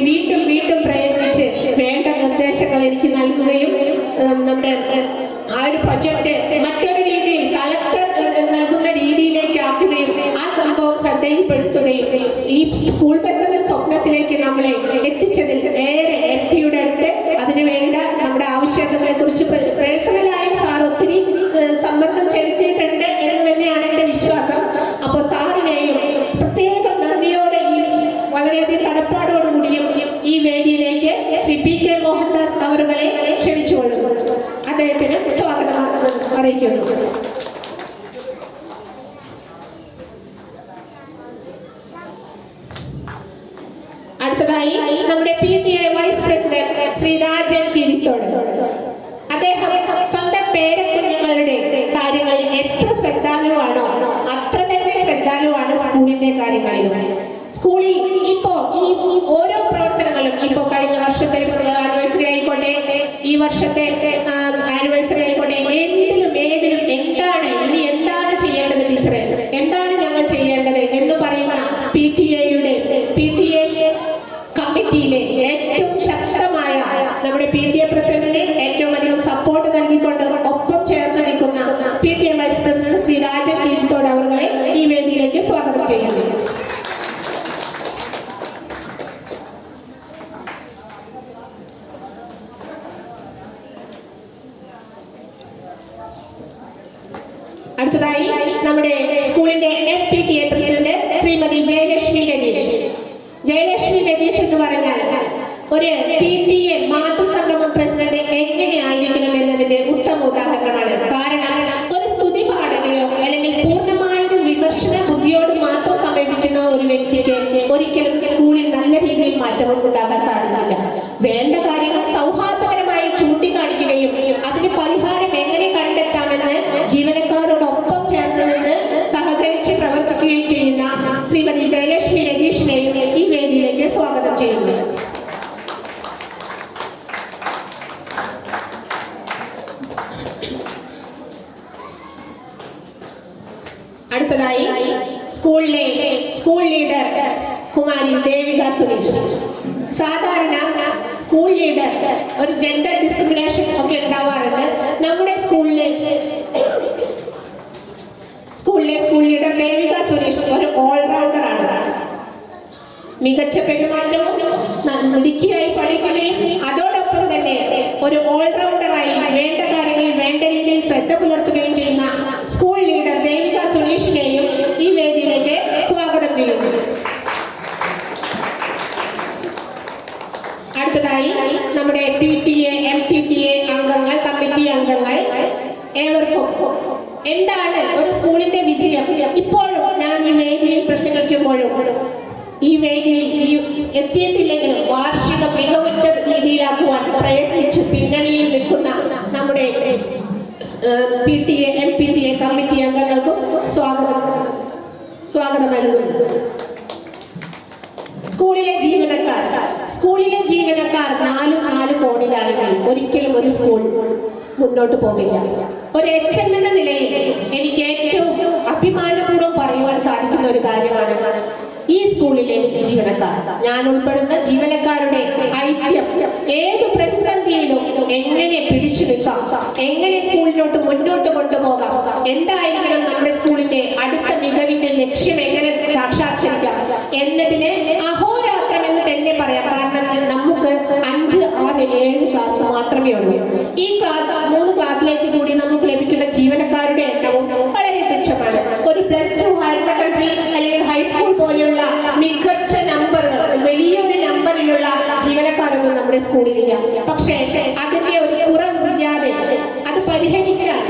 വീണ്ടും പ്രയത്നിച്ച് വേണ്ട നിർദ്ദേശങ്ങൾ എനിക്ക് നൽകുകയും നമ്മുടെ ആ ഒരു പ്രൊജക്ട് മറ്റൊരു രീതിയിൽ കളക്ടർ നൽകുന്ന രീതിയിലേക്ക് ആക്കുകയും ആ സംഭവം ശ്രദ്ധയിൽപ്പെടുത്തുകയും ഈ സ്കൂൾ ബസ്സിന്റെ സ്വപ്നത്തിലേക്ക് നമ്മളെ എത്തിച്ചതിൽ ഏറെ MP-യുടെ അടുത്ത് അതിനുവേണ്ട നമ്മുടെ ആവശ്യകതകളെ കുറിച്ച് പേഴ്സണലായും സാർ ഒത്തിരി സമ്മർദ്ദം ചെലുത്തിയിട്ടുണ്ട് എന്ന് തന്നെയാണ് എന്റെ വിശ്വാസം. അപ്പോൾ സാറിനെയും പ്രത്യേകം നന്ദിയോടെ വളരെയധികം കടപ്പാടോടുകൂടിയും ഈ വേദിയിലേക്ക് ശ്രീ പി കെ മോഹൻദാസ് അവരുകളെ ക്ഷണിച്ചുകൊള്ളുന്നു. അദ്ദേഹത്തിന് സ്വാഗതം അറിയിക്കുന്നു. അടുത്തതായി നമ്മുടെ PTA vice president Shri Rajan Kirithode. അദ്ദേഹം സ്വന്തം പേരക്കുഞ്ഞുങ്ങളുടെ കാര്യങ്ങളിൽ എത്ര ശ്രദ്ധാലുവാണോ അത്ര തന്നെ ശ്രദ്ധാലുവാണ് സ്കൂളിന്റെ കാര്യങ്ങളിലും. സ്കൂളിൽ ഇപ്പോ ഈ ഓരോ പ്രവർത്തനങ്ങളും ഇപ്പോ കഴിഞ്ഞ വർഷത്തെ ആനിവേഴ്സറി ആയിക്കോട്ടെ, ഈ വർഷത്തെ ആനിവേഴ്സറി ആയിക്കോട്ടെ, ഏതിലും എന്താണ് ചെയ്യേണ്ടത് ടീച്ചറെ, എന്താണ് ഞങ്ങൾ ചെയ്യേണ്ടത് എന്ന് പറയുന്ന PTA കമ്മിറ്റിയിലെ ഏറ്റവും ശക്തമായ നമ്മുടെ PTA പ്രസിഡന്റിന് ഏറ്റവും അധികം സപ്പോർട്ട് നൽകിക്കൊണ്ട് ഒപ്പം ചേർന്ന് നിൽക്കുന്ന PTA vice president Shri Rajan Kirithode അവരെ ഈ വേദിയിലേക്ക് സ്വാഗതം ചെയ്യുന്നു. അടുത്തതായി നമ്മുടെ സ്കൂളിന്റെ FPTA പ്രസിഡന്റ് ശ്രീമതി ജയലക്ഷ്മി ലതീഷ് എന്ന് പറഞ്ഞാൽ ഒരു PTA മാതൃസംഗമം പ്രസിഡന്റ് എങ്ങനെയായിരിക്കണം പരിഹാരം എങ്ങനെ കണ്ടെത്താമെന്ന് ജീവനക്കാരോടൊപ്പം ചേർന്ന് നിന്ന് സഹകരിച്ച് പ്രവർത്തിക്കുകയും ചെയ്യുന്ന ശ്രീമതി ജയലക്ഷ്മി രതീഷിനെയും ഈ വേദിയിലേക്ക് സ്വാഗതം ചെയ്യുന്നു. അടുത്തതായി സ്കൂൾ ലീഡർ കുമാരി ദേവിക സുരേഷ്. സാധാരണ സ്കൂൾ ലീഡർ ഒരു ജെൻഡർ ഡിസ്ക്രിമിനേഷൻ ഒക്കെ ഉണ്ടാവാറുണ്ട്. നമ്മുടെ സ്കൂൾ ലീഡർ ദേവിക സുരേഷ് ഒരു ഓൾറൗണ്ടർ ആണ്. മികച്ച പെരുമാറ്റവും മിടുക്കിയായി പഠിക്കുകയും അതോടൊപ്പം തന്നെ ഒരു ഓൾറൗണ്ടറായി വേണ്ട കാര്യങ്ങളിൽ വേണ്ട രീതിയിൽ ശ്രദ്ധ പുലർത്തുകയും ചെയ്യുന്ന സ്കൂൾ ലീഡർ ദേവിക സുരേഷിനെയും ഈ വേദിയിലേക്ക് സ്വാഗതം ചെയ്യുന്നു. അടുത്തതായി നമ്മുടെ PTA, MPTA അംഗങ്ങൾ, കമ്മിറ്റി അംഗങ്ങൾ, ഏവർക്കും എന്താണ് ഒരു സ്കൂളിന്റെ വിജയം? ഇപ്പോഴും ഞാൻ ഈ വേദിയിൽ പ്രസംഗിക്കുമ്പോഴും ഈ വേദിയിൽ എത്തിയിട്ടില്ലെങ്കിലും വാർഷിക മികവുറ്റ രീതിയിലാക്കുവാൻ പ്രയത്നിച്ച് പിന്നണിയിൽ നിൽക്കുന്ന നമ്മുടെ PTA, MPTA കമ്മിറ്റി അംഗങ്ങൾക്കും സ്വാഗതം നൽകുന്നു. സ്കൂളിലെ ജീവനക്കാർ 4 കോണിലാണെങ്കിൽ ഒരിക്കലും ഒരു സ്കൂൾ മുന്നോട്ട് പോകില്ല. ഒരു HM എന്ന നിലയിൽ എനിക്ക് ഏറ്റവും അഭിമാനപൂർവ്വം പറയുവാൻ സാധിക്കുന്ന ഒരു കാര്യമാണ് ഈ സ്കൂളിലെ ജീവനക്കാർ, ഞാൻ ഉൾപ്പെടുന്ന ജീവനക്കാരുടെ ഐക്യം. ഏത് പ്രതിസന്ധിയിലും എങ്ങനെ പിടിച്ചു നിൽക്കാം, എങ്ങനെ സ്കൂളിലോട്ട് മുന്നോട്ട് കൊണ്ടുപോകാം, എന്തായിരിക്കണം നമ്മുടെ സ്കൂളിന്റെ അടുത്ത മികവിന്റെ ലക്ഷ്യം, എങ്ങനെ സാക്ഷാത്കരിക്കാം എന്നതിന് അഹോരാത്രം എന്ന് തന്നെ പറയാം. കാരണം നമുക്ക് 5, 6, 7 ക്ലാസ് മാത്രമേ ഉള്ളൂ. ഈ 3 ക്ലാസ്സിലേക്ക് കൂടി നമുക്ക് ലഭിക്കുന്ന ജീവനക്കാരുടെ എണ്ണവും വളരെ തുച്ഛമാണ്. ഒരു +2 ഹയർ സെക്കൻഡറി അല്ലെങ്കിൽ ഹൈസ്കൂൾ പോലെയുള്ള മികച്ച നമ്പറുകൾ, വലിയൊരു നമ്പറിലുള്ള ജീവനക്കാരൊന്നും നമ്മുടെ സ്കൂളിലില്ല. പക്ഷേ അതിന്റെ ഒരു കുറവില്ലാതെ അത് പരിഹരിക്കാൻ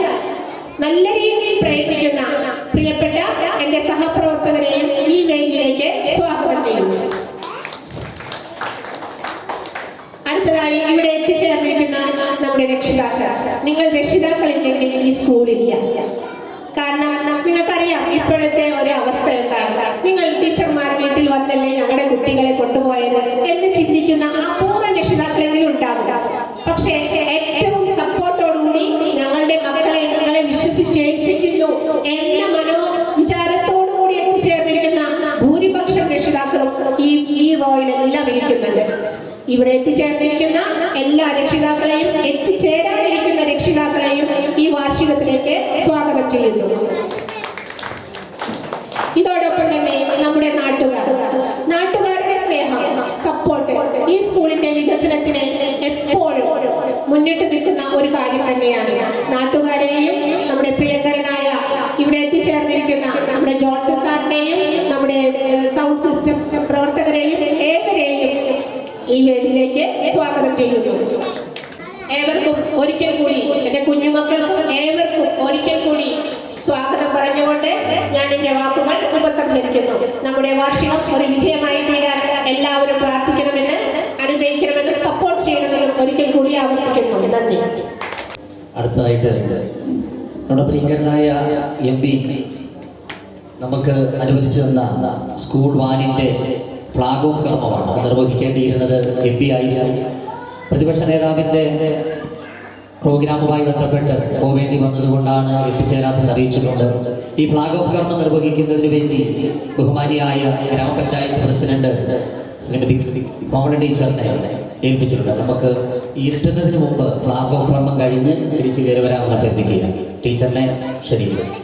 നല്ല രീതിയിൽ പ്രയത്നിക്കുന്ന പ്രിയപ്പെട്ട എന്റെ സഹപ്രവർത്തകരെയും ഈ വേദിയിലേക്ക് സ്വാഗതം ചെയ്യുന്നു. അടുത്തതായി ഇവിടെ എത്തിച്ചേർന്നിരിക്കുന്ന നമ്മുടെ രക്ഷിതാക്കൾ. നിങ്ങൾ രക്ഷിതാക്കളില്ലെങ്കിൽ ഈ സ്കൂളില്ല. കാരണം നിങ്ങൾക്കറിയാം ഇപ്പോഴത്തെ ഒരു അവസ്ഥ എന്താണ്. നിങ്ങൾ ടീച്ചർമാർ വീട്ടിൽ വന്നല്ലേ ഞങ്ങളുടെ കുട്ടികളെ കൊണ്ടുപോയത് എന്ന് ചിന്തിക്കുന്ന അപൂർവ രക്ഷിതാക്കളെങ്കിലും ഉണ്ടാവില്ല. പക്ഷേ ഏറ്റവും സപ്പോർട്ടോടുകൂടി ഞങ്ങളുടെ മക്കളെ നിങ്ങളെ വിശ്വസിച്ചേൽപ്പിക്കുന്നു എന്ന മനോവിചാരത്തോടുകൂടി എത്തിച്ചേർന്നിരിക്കുന്ന ഭൂരിപക്ഷം രക്ഷിതാക്കളും ഈ റോയിലെല്ലാം ഇരിക്കുന്നുണ്ട്. ഇവിടെ എത്തിച്ചേർന്നിരിക്കുന്ന എല്ലാ രക്ഷിതാക്കളെയും, എത്തിച്ചേരാനിരിക്കുന്ന രക്ഷിതാക്കളെയും ഈ വാർഷികത്തിലേക്ക് സ്വാഗതം ചെയ്യുന്നു. ഇതോടൊപ്പം തന്നെ നമ്മുടെ നാട്ടുകാരുടെ സ്നേഹം, സപ്പോർട്ട് ഈ സ്കൂളിന്റെ വികസനത്തിന് എപ്പോഴും മുന്നിട്ട് നിൽക്കുന്ന ഒരു കാര്യം തന്നെയാണ്. നാട്ടുകാരെയും നമ്മുടെ പ്രിയങ്കരനായ ഇവിടെ എത്തിച്ചേർന്നിരിക്കുന്ന നമ്മുടെ ജോൺസൺ സാറിനെയും നമ്മുടെ സൗണ്ട് സിസ്റ്റം പ്രവർത്തകരെയും ഏവരെയും ഈ വേദിയിലേക്ക് സ്വാഗതം ചെയ്യുന്നു. ഏവർക്കും ഒരിക്കൽ കൂടി, എന്റെ കുഞ്ഞുമക്കൾക്കും ഏവർക്കും ഒരിക്കൽ കൂടി സ്വാഗതം പറഞ്ഞുകൊണ്ട് ഞാൻ എന്റെ വാക്കുകൾ ഉപസംഹരിക്കുന്നു. നമ്മുടെ വാർഷികം ഒരു വിജയമായി തീരാൻ എല്ലാവരും പ്രാർത്ഥിക്കണമെന്ന്, അനുഗ്രഹിക്കണമെന്നും സപ്പോർട്ട് ചെയ്യണമെന്നും ഒരിക്കൽ കൂടി ആവർത്തിക്കുന്നു. നന്ദി. അടുത്തതായിട്ട് നമ്മുടെ പ്രിയങ്കരനായ MP നമുക്ക് അനുവദിച്ചു തന്ന സ്കൂൾ വാനിന്റെ ഫ്ലാഗ് ഓഫ് കർമ്മമാണ് നിർവഹിക്കേണ്ടിയിരുന്നത് MP ആയിരുന്നു. പ്രതിപക്ഷ നേതാവിന്റെ പ്രോഗ്രാമുമായി ബന്ധപ്പെട്ട് പോവേണ്ടി വന്നതുകൊണ്ടാണ് എത്തിച്ചേരാതെന്ന് അറിയിച്ചിട്ടുണ്ട്. ഈ ഫ്ലാഗ് ഓഫ് കർമ്മം നിർവഹിക്കുന്നതിന് വേണ്ടി ബഹുമാനിയായ ഗ്രാമപഞ്ചായത്ത് പ്രസിഡന്റ് ശ്രീമതി കോമള ടീച്ചറിനെ ഏൽപ്പിച്ചിട്ടുണ്ട്. നമുക്ക് ഇരുട്ടുന്നതിന് മുമ്പ് ഫ്ലാഗ് ഓഫ് കർമ്മം കഴിഞ്ഞ് തിരിച്ചു കയറി വരാമെന്ന് അഭ്യർത്ഥിക്കുക. ടീച്ചറിനെ ക്ഷണിക്കുന്നു.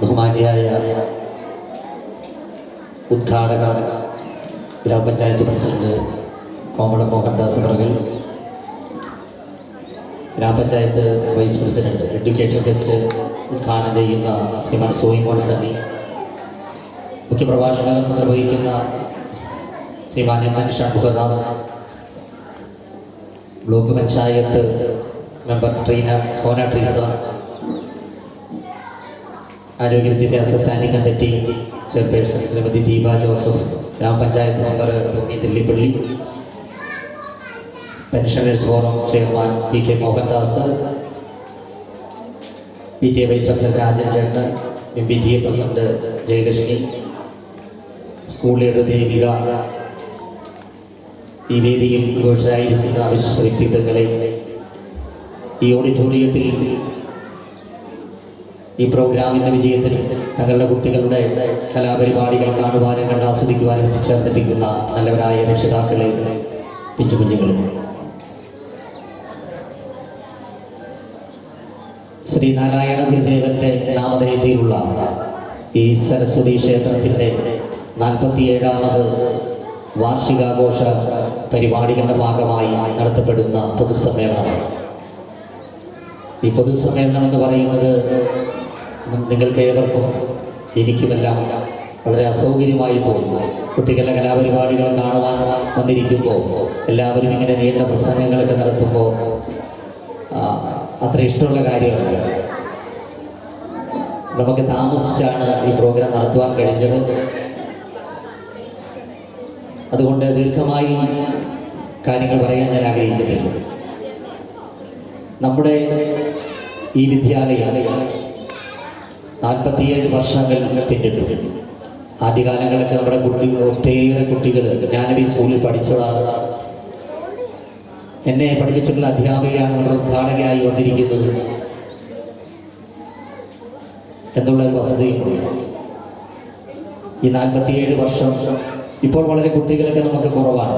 ബഹുമാന്യയായ ഉദ്ഘാടക ഗ്രാമപഞ്ചായത്ത് പ്രസിഡന്റ് കോമളം മോഹൻദാസ് അവர்கள், ഗ്രാമപഞ്ചായത്ത് വൈസ് പ്രസിഡന്റ് എഡ്യൂക്കേഷൻ ഫെസ്റ്റ് ഉദ്ഘാടനം ചെയ്യുന്ന ശ്രീമാൻ സോയിമോൾ സണ്ണി, മുഖ്യപ്രഭാഷണം നിർവഹിക്കുന്ന Shriman M N. Shanmughadas, block panchayat member Sona Treesa, ആരോഗ്യ വിദ്യാഭ്യാസ standing committee chairperson Shrimati Deepa Joseph, grama panchayat member Bhoomi Dillippally, pensioners forum chairman P K. Mohandas, PTA vice president Rajan ചേട്ടൻ, MPTA president Jayalakshmi, school leader Devika, ഈ വേദിയിൽ ഘോഷരായിരിക്കുന്ന വിശിഷ്ട വ്യക്തിത്വങ്ങളെ, ഈ ഓഡിറ്റോറിയത്തിൽ ഈ പ്രോഗ്രാമിൻ്റെ വിജയത്തിന് തങ്ങളുടെ കുട്ടികളുടെ കലാപരിപാടികൾ കാണുവാനും കണ്ട് ആസ്വദിക്കുവാനും എത്തിച്ചേർന്നിരിക്കുന്ന നല്ലവരായ രക്ഷിതാക്കളെ, പിഞ്ചുകുഞ്ഞുങ്ങളും, ശ്രീനാരായണ ഗുരുദേവന്റെ നാമധേയത്തിലുള്ള ഈ സരസ്വതി ക്ഷേത്രത്തിൻ്റെ 47ാമത് വാർഷികാഘോഷ പരിപാടികളുടെ ഭാഗമായി നടത്തപ്പെടുന്ന പൊതുസമ്മേളനം. ഈ പൊതുസമ്മേളനം എന്ന് പറയുന്നത് നിങ്ങൾക്ക് ഏവർക്കും എനിക്കുമെല്ലാം വളരെ അസൗകര്യമായി തോന്നുന്നു. കുട്ടികളുടെ കലാപരിപാടികൾ കാണുവാൻ വന്നിരിക്കുമ്പോൾ എല്ലാവരും ഇങ്ങനെ നീണ്ട പ്രസംഗങ്ങളൊക്കെ നടത്തുമ്പോൾ അത്ര ഇഷ്ടമുള്ള കാര്യമല്ല. നമുക്ക് താമസിച്ചാണ് ഈ പ്രോഗ്രാം നടത്തുവാൻ കഴിഞ്ഞത്. അതുകൊണ്ട് ദീർഘമായി കാര്യങ്ങൾ പറയാൻ ഞാൻ ആഗ്രഹിക്കുന്നില്ല. നമ്മുടെ ഈ വിദ്യാലയം 47 വർഷങ്ങൾ പിന്നിട്ടു. ആദ്യകാലങ്ങളിലൊക്കെ നമ്മുടെ ഒട്ടേറെ കുട്ടികൾ, ഞാനും ഈ സ്കൂളിൽ പഠിച്ചതാണ്. എന്നെ പഠിപ്പിച്ചിട്ടുള്ള അധ്യാപികയാണ് നമ്മുടെ ഉദ്ഘാടകയായി വന്നിരിക്കുന്നത് എന്നുള്ളൊരു വസ്തുതയുണ്ട്. ഈ 47 വർഷം ഇപ്പോൾ വളരെ കുട്ടികളൊക്കെ നമുക്ക് കുറവാണ്.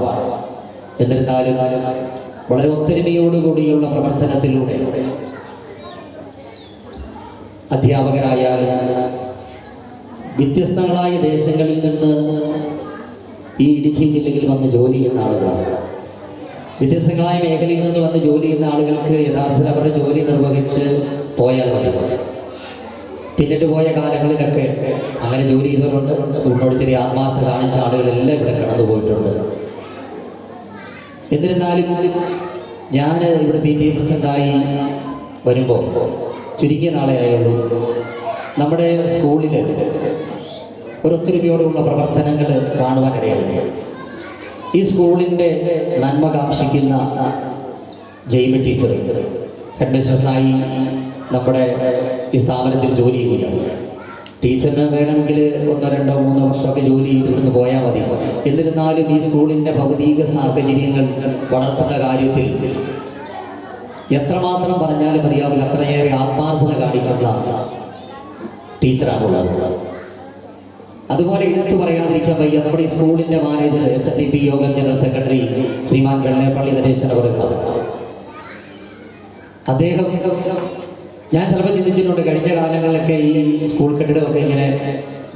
എന്നിരുന്നാലും വളരെ ഒത്തൊരുമയോടുകൂടിയുള്ള പ്രവർത്തനത്തിലൂടെ അധ്യാപകരായാലും വ്യത്യസ്തങ്ങളായ ദേശങ്ങളിൽ നിന്ന് ഈ ഇടുക്കി ജില്ലയിൽ വന്ന് ജോലി ചെയ്യുന്ന ആളുകളാണ്. വ്യത്യസ്തങ്ങളായ മേഖലയിൽ നിന്ന് വന്ന് ജോലി ചെയ്യുന്ന ആളുകൾക്ക് യഥാർത്ഥത്തിൽ അവരുടെ ജോലി നിർവഹിച്ച് പോയാൽ മതി. പിന്നിട്ട് പോയ കാലങ്ങളിലൊക്കെ അങ്ങനെ ജോലി ചെയ്തവരുണ്ട്. സ്കൂളിനോട് ചെറിയ ആത്മാർത്ഥത കാണിച്ച ആളുകളെല്ലാം ഇവിടെ കടന്നു പോയിട്ടുണ്ട്. എന്നിരുന്നാലും ഞാൻ ഇവിടെ PTA പ്രസിഡന്റായി വരുമ്പോൾ ചുരുങ്ങിയ നാളെ ആയുള്ളൂ. നമ്മുടെ സ്കൂളിൽ ഒരൊത്തൊരുമയോടുള്ള പ്രവർത്തനങ്ങൾ കാണുവാനിടയായി. ഈ സ്കൂളിൻ്റെ നന്മ കാംക്ഷിക്കുന്ന ജെയ്മി ടീച്ചർ ഹെഡ് മിസ്ട്രസ്സായി നമ്മുടെ ഈ സ്ഥാപനത്തിൽ ജോലി ചെയ്യുകയാണ്. ടീച്ചറിന് വേണമെങ്കിൽ 1, 2, 3 വർഷമൊക്കെ ജോലി ചെയ്തിരുന്ന് പോയാൽ മതി. എന്നിരുന്നാലും ഈ സ്കൂളിൻ്റെ ഭൗതിക സാഹചര്യങ്ങൾ വളർത്തുന്ന കാര്യത്തിൽ എത്രമാത്രം പറഞ്ഞാലും മതിയാവില്ല, അത്രയേറെ ആത്മാർത്ഥത കാണിക്കുന്ന ടീച്ചറാണുള്ളത്. അതുപോലെ എടുത്തു പറയാതിരിക്കാൻ വയ്യ, നമ്മുടെ ഈ സ്കൂളിൻ്റെ മാനേജർ SNDP യോഗം ജനറൽ സെക്രട്ടറി ശ്രീമാൻ വെള്ളേപ്പള്ളി നരേശൻ അവர்கள். അദ്ദേഹം, ഞാൻ ചിലപ്പോൾ ചിന്തിച്ചിട്ടുണ്ട്, കഴിഞ്ഞ കാലങ്ങളിലൊക്കെ ഈ സ്കൂൾ കെട്ടിടമൊക്കെ ഇങ്ങനെ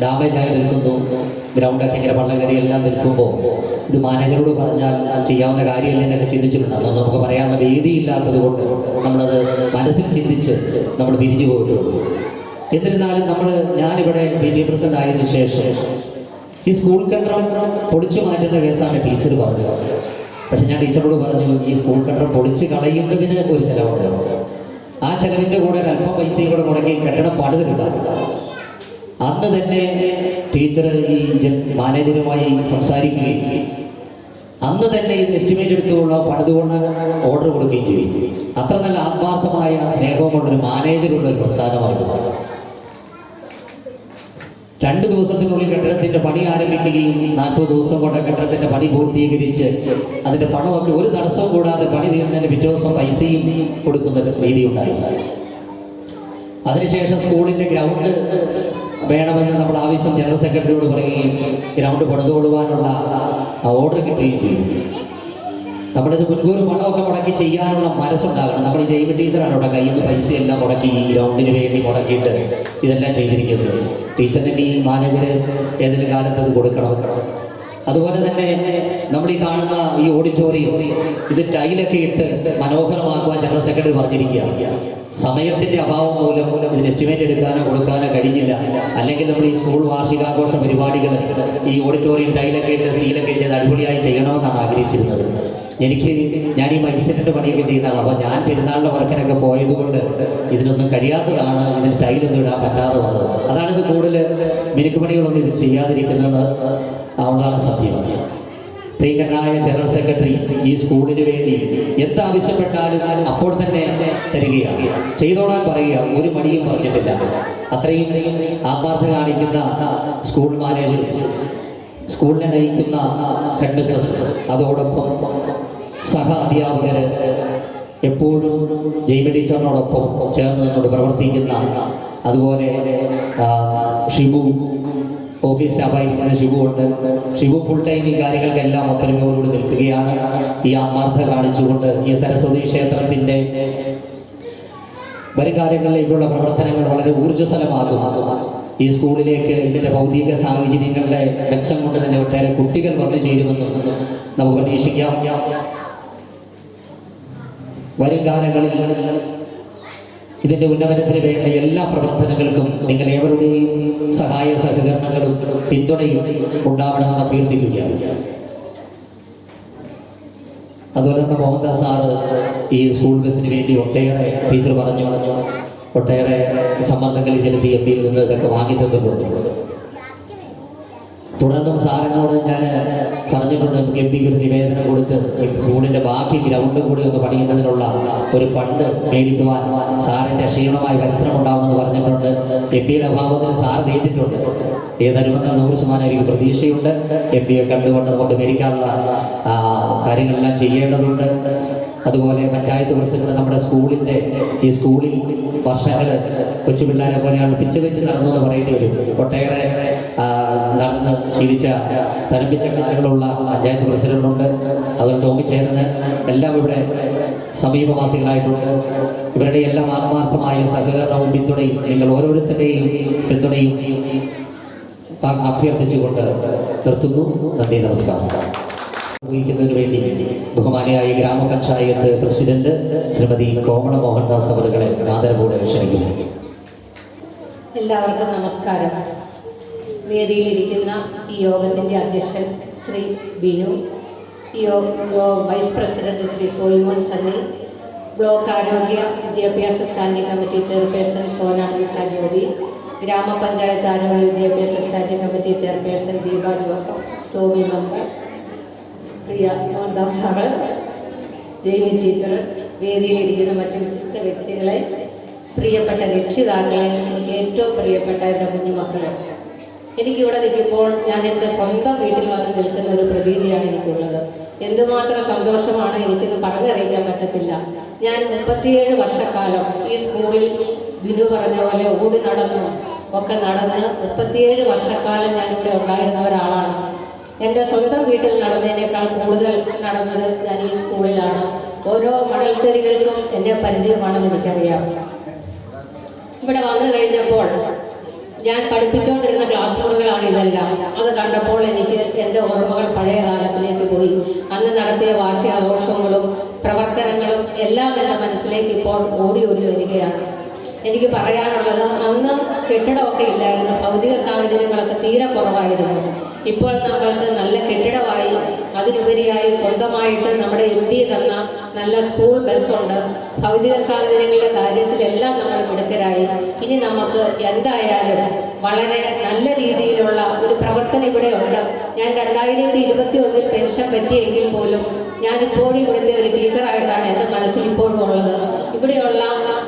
ഡാമേജ് ആയി നിൽക്കുന്നു, ഗ്രൗണ്ടൊക്കെ ഇങ്ങനെ പള്ളകരി എല്ലാം നിൽക്കുമ്പോൾ ഇത് മാനേജറോട് പറഞ്ഞാൽ ചെയ്യാവുന്ന കാര്യമല്ല എന്നൊക്കെ ചിന്തിച്ചിട്ടുണ്ട്. അതൊന്നും നമുക്ക് പറയാനുള്ള വേദിയില്ലാത്തത് കൊണ്ട് നമ്മളത് മനസ്സിൽ ചിന്തിച്ച് നമ്മൾ പിരിഞ്ഞു പോയിട്ടുള്ളൂ. എന്നിരുന്നാലും ഞാനിവിടെ PTA പ്രസിഡന്റ് ആയതിനു ശേഷം ഈ സ്കൂൾ കെട്ടിടം പൊളിച്ചു മാറ്റുന്ന കേസാണ് ടീച്ചർ പറഞ്ഞത്. പക്ഷെ ഞാൻ ടീച്ചറോട് പറഞ്ഞു, ഈ സ്കൂൾ കെട്ടിടം പൊളിച്ച് കളയുന്നതിന് ഒരു ചിലവുണ്ട്. ആ ചെലവിൻ്റെ കൂടെ ഒരല്പം പൈസയും കൂടെ മുടക്കി കെട്ടിടം പണിതെടുക്കാം. അന്ന് തന്നെ ടീച്ചർ ഈ മാനേജറുമായി സംസാരിക്കുകയും അന്ന് തന്നെ ഇത് എസ്റ്റിമേറ്റ് എടുത്തുള്ള പണിതുകൊണ്ട് ഓർഡർ കൊടുക്കുകയും ചെയ്യും. അത്ര നല്ല ആത്മാർത്ഥമായ സ്നേഹമുള്ളൊരു മാനേജറുള്ള ഒരു പ്രസ്ഥാനമായിരുന്നു. 2 ദിവസത്തിനുള്ളിൽ കെട്ടിടത്തിൻ്റെ പണി ആരംഭിക്കുകയും 40 ദിവസം കൊണ്ട് കെട്ടിടത്തിൻ്റെ പണി പൂർത്തീകരിച്ച് അതിൻ്റെ പണമൊക്കെ ഒരു തടസ്സവും കൂടാതെ പണി തീർന്നതിന് പിറ്റേ ദിവസം പൈസയും കൊടുക്കുന്ന രീതി ഉണ്ടായി. അതിനുശേഷം സ്കൂളിൻ്റെ ഗ്രൗണ്ട് വേണമെന്ന് നമ്മൾ ആവശ്യം ജനറൽ സെക്രട്ടറിയോട് പറയുകയും ഗ്രൗണ്ട് പണിതുകൊള്ളുവാനുള്ള ഓർഡർ കിട്ടുകയും ചെയ്യും. നമ്മളിത് മുൻകൂർ പണമൊക്കെ മുടക്കി ചെയ്യാനുള്ള മനസ്സുണ്ടാകണം. നമ്മൾ ഈ ജൈവ ടീച്ചറാണ് ഇവിടെ കയ്യിൽ നിന്ന് പൈസയെല്ലാം മുടക്കി ഈ ഗ്രൗണ്ടിന് വേണ്ടി മുടക്കിയിട്ട് ഇതെല്ലാം ചെയ്തിരിക്കുന്നത്. ടീച്ചറിന് ഈ മാനേജർ ഏതെങ്കിലും കാലത്ത് അത് കൊടുക്കണം. അതുപോലെ തന്നെ നമ്മൾ ഈ കാണുന്ന ഈ ഓഡിറ്റോറിയം ഇത് ടൈലൊക്കെ ഇട്ട് മനോഹരമാക്കുവാൻ ജനറൽ സെക്രട്ടറി പറഞ്ഞിരിക്കുക. സമയത്തിന്റെ അഭാവം മൂലം ഇതിന് എസ്റ്റിമേറ്റ് എടുക്കാനോ കൊടുക്കാനോ കഴിഞ്ഞില്ല. അല്ലെങ്കിൽ നമ്മൾ ഈ സ്കൂൾ വാർഷികാഘോഷ പരിപാടികൾ ഈ ഓഡിറ്റോറിയം ടൈലൊക്കെ ഇട്ട് സീലൊക്കെ ചെയ്ത് അടിപൊളിയായി ചെയ്യണമെന്നാണ് ആഗ്രഹിച്ചിരുന്നത്. ഞാൻ ഈ മത്സരത്തിന്റെ പണിയൊക്കെ ചെയ്യുന്നതാണ്. അപ്പോൾ ഞാൻ പെരുന്നാളിന്റെ വർക്കിനൊക്കെ പോയതുകൊണ്ട് ഇതിനൊന്നും കഴിയാത്തതാണ്, ഇതിന് ടൈലൊന്നും ഇടാൻ പറ്റാതെ വന്നത്. അതാണ് ഇത് കൂടുതൽ മിനുക്ക് പണികളൊന്നും ഇത് ചെയ്യാതിരിക്കുന്നത് അതാണ് സത്യം. പ്രിയങ്കരനായ ജനറൽ സെക്രട്ടറി ഈ സ്കൂളിന് വേണ്ടി എന്താവശ്യപ്പെട്ടാലും അപ്പോൾ തന്നെ തരികയാണ്, ചെയ്തോളാൻ പറയുക, ഒരു മടിയും പറഞ്ഞിട്ടില്ല. അത്രയും ആത്മാർത്ഥ കാണിക്കുന്ന സ്കൂൾ മാനേജർ, സ്കൂളിനെ നയിക്കുന്ന ഹെഡ് മിസ്ട്രസ്, അതോടൊപ്പം സഹ അധ്യാപകര്, എപ്പോഴും ജൈവ ടീച്ചറിനോടൊപ്പം ചേർന്ന് നിന്നോട് പ്രവർത്തിക്കുന്ന, അതുപോലെ ഷിബു ഓഫീസ് സ്റ്റാഫായിരിക്കുന്ന ഷിബു ഉണ്ട്. ഷിബു ഫുൾ ടൈം ഈ കാര്യങ്ങൾക്കെല്ലാം ഒത്തൊരുമയോടുകൂടി നിൽക്കുകയാണ്. ഈ ആത്മാർത്ഥ കാണിച്ചുകൊണ്ട് ഈ സരസ്വതി ക്ഷേത്രത്തിൻ്റെ വരും കാര്യങ്ങളിലേക്കുള്ള പ്രവർത്തനങ്ങൾ വളരെ ഊർജ്ജസ്വലമാകും. ഈ സ്കൂളിലേക്ക് ഇതിൻ്റെ ഭൗതിക സാഹചര്യങ്ങളുടെ മെച്ചം കൊണ്ട് തന്നെ ഒട്ടേറെ കുട്ടികൾ വന്നു ചേരുമെന്നും നമുക്ക് പ്രതീക്ഷിക്കാം. വരും കാലങ്ങളിൽ ഇതിൻ്റെ ഉന്നമനത്തിന് വേണ്ട എല്ലാ പ്രവർത്തനങ്ങൾക്കും നിങ്ങൾ ഏവരുടെയും സഹായ സഹകരണങ്ങളും പിന്തുണയും ഉണ്ടാവണമെന്ന് അഭ്യർത്ഥിക്കുകയാണ്. അതുപോലെ തന്നെ മോഹൻദാസ് സാറ് ഈ സ്കൂൾ ബസ്സിന് വേണ്ടി ഒട്ടേറെ ടീച്ചർ പറഞ്ഞു ഒട്ടേറെ സമ്മർദ്ദങ്ങളിൽ ചെലുത്തി എം പിയിൽ നിന്ന് ഇതൊക്കെ വാങ്ങി തന്നിട്ടുണ്ട്. തുടർന്നും സാറിനോട് ഞാൻ പറഞ്ഞിട്ടുണ്ട്, നമുക്ക് എം പിക്ക് ഒരു നിവേദനം കൊടുത്ത് സ്കൂളിൻ്റെ ബാക്കി ഗ്രൗണ്ടും കൂടി ഒന്ന് പണിയുന്നതിനുള്ള ഒരു ഫണ്ട് മേടിക്കുവാൻ സാറിൻ്റെ ക്ഷീണമായി പരിശ്രമം ഉണ്ടാവുമെന്ന് പറഞ്ഞിട്ടുണ്ട്. എം പിയുടെ അഭാവത്തിൽ സാറ് നേരിട്ടുണ്ട്. ഏതായാലും 100% എനിക്ക് പ്രതീക്ഷയുണ്ട്. എം പിയെ കണ്ടുകൊണ്ട് നമുക്ക് മേടിക്കാനുള്ള കാര്യങ്ങളെല്ലാം ചെയ്യേണ്ടതുണ്ട്. അതുപോലെ പഞ്ചായത്ത് പ്രസിഡന്റ് നമ്മുടെ സ്കൂളിൻ്റെ ഈ സ്കൂളിൽ വർഷങ്ങൾ കൊച്ചു പിള്ളേരെ പോലെയാണ് പിച്ച് വെച്ച് നടന്നു എന്ന് പറയേണ്ടി വരും. ഒട്ടേറെ നടന്ന് ശീലിച്ച തലപ്പിച്ച ടീച്ചറുകളുള്ള പഞ്ചായത്ത് പ്രസിഡന്റുണ്ട്. അതുപോലെ ടോമി ചേർന്ന് എല്ലാം ഇവിടെ സമീപവാസികളായിട്ടുണ്ട്. ഇവരുടെ എല്ലാം ആത്മാർത്ഥമായ സഹകരണവും പിന്തുണയും നിങ്ങൾ ഓരോരുത്തരുടെയും പിന്തുണയും അഭ്യർത്ഥിച്ചുകൊണ്ട് നിർത്തുന്നു. നന്ദി, നമസ്കാരം. നിർവഹിക്കുന്നതിന് വേണ്ടി ബഹുമാനിയായ ഗ്രാമപഞ്ചായത്ത് പ്രസിഡന്റ് ശ്രീമതി കോമള മോഹൻദാസ് അവരുകളെ ആദരവോടെ ക്ഷണിക്കുന്നു. എല്ലാവർക്കും നമസ്കാരം. വേദിയിലിരിക്കുന്ന ഈ യോഗത്തിൻ്റെ അധ്യക്ഷൻ Shri Binu, vice president Shri Soimon Sunny, block ആരോഗ്യ വിദ്യാഭ്യാസ standing committee chairperson Sonalisa Joby, grama panchayat ആരോഗ്യ വിദ്യാഭ്യാസ standing committee chairperson Deepa Joseph, Tomy member, Priya Mohandas sir, Jaimy teacher, വേദിയിലിരിക്കുന്ന മറ്റ് വിശിഷ്ട വ്യക്തികളെ, പ്രിയപ്പെട്ട രക്ഷിതാക്കളെ, എനിക്ക് ഏറ്റവും പ്രിയപ്പെട്ട എൻ്റെ കുഞ്ഞുമക്കളെ, എനിക്കിവിടെ നിൽക്കുമ്പോൾ ഞാൻ എൻ്റെ സ്വന്തം വീട്ടിൽ വന്ന് നിൽക്കുന്ന ഒരു പ്രതീതിയാണ് എനിക്കുള്ളത്. എന്തുമാത്രം സന്തോഷമാണ് എനിക്കിന്ന് പറഞ്ഞറിയിക്കാൻ പറ്റത്തില്ല. ഞാൻ 37 വർഷക്കാലം ഈ സ്കൂളിൽ ബിനു പറഞ്ഞ പോലെ ഓടി നടന്നു ഒക്കെ നടന്ന് 37 വർഷക്കാലം ഞാനിവിടെ ഉണ്ടായിരുന്ന ഒരാളാണ്. എൻ്റെ സ്വന്തം വീട്ടിൽ നടന്നതിനേക്കാൾ കൂടുതൽ നടന്നത് ഞാൻ ഈ സ്കൂളിലാണ്. ഓരോ മടൽത്തെരികൾക്കും എൻ്റെ പരിചയമാണെന്ന് എനിക്കറിയാം. ഇവിടെ വന്നു കഴിഞ്ഞപ്പോൾ ഞാൻ പഠിപ്പിച്ചുകൊണ്ടിരുന്ന ക്ലാസ് മുറികളാണ് ഇതെല്ലാം. അത് കണ്ടപ്പോൾ എനിക്ക് എൻ്റെ ഓർമ്മകൾ പഴയ കാലത്തിലേക്ക് പോയി. അന്ന് നടത്തിയ വാർഷികാഘോഷങ്ങളും പ്രവർത്തനങ്ങളും എല്ലാം എൻ്റെ മനസ്സിലേക്ക് ഇപ്പോൾ ഓടി വരികയാണ്. എനിക്ക് പറയാനുള്ളത്, അന്ന് കെട്ടിടമൊക്കെ ഇല്ലായിരുന്നു, ഭൗതിക സാഹചര്യങ്ങളൊക്കെ തീരെ കുറവായിരുന്നു. ഇപ്പോൾ നമ്മൾക്ക് നല്ല കെട്ടിടമായി, അതിനുപരിയായി സ്വന്തമായിട്ട് നമ്മുടെ എം പി തന്ന നല്ല സ്കൂൾ ബസ്സുണ്ട്. ഭൗതിക സാഹചര്യങ്ങളുടെ കാര്യത്തിലെല്ലാം നമ്മൾ മിടുക്കരായി. ഇനി നമുക്ക് എന്തായാലും വളരെ നല്ല രീതിയിലുള്ള ഒരു പ്രവർത്തനം ഇവിടെ ഉണ്ട്. ഞാൻ 2021 പെൻഷൻ പറ്റിയെങ്കിൽ പോലും ഞാനിപ്പോഴും ഇവിടുത്തെ ഒരു ടീച്ചറായിട്ടാണ് എൻ്റെ മനസ്സിൽ ഇപ്പോഴും ഉള്ളത്. ഇവിടെയുള്ള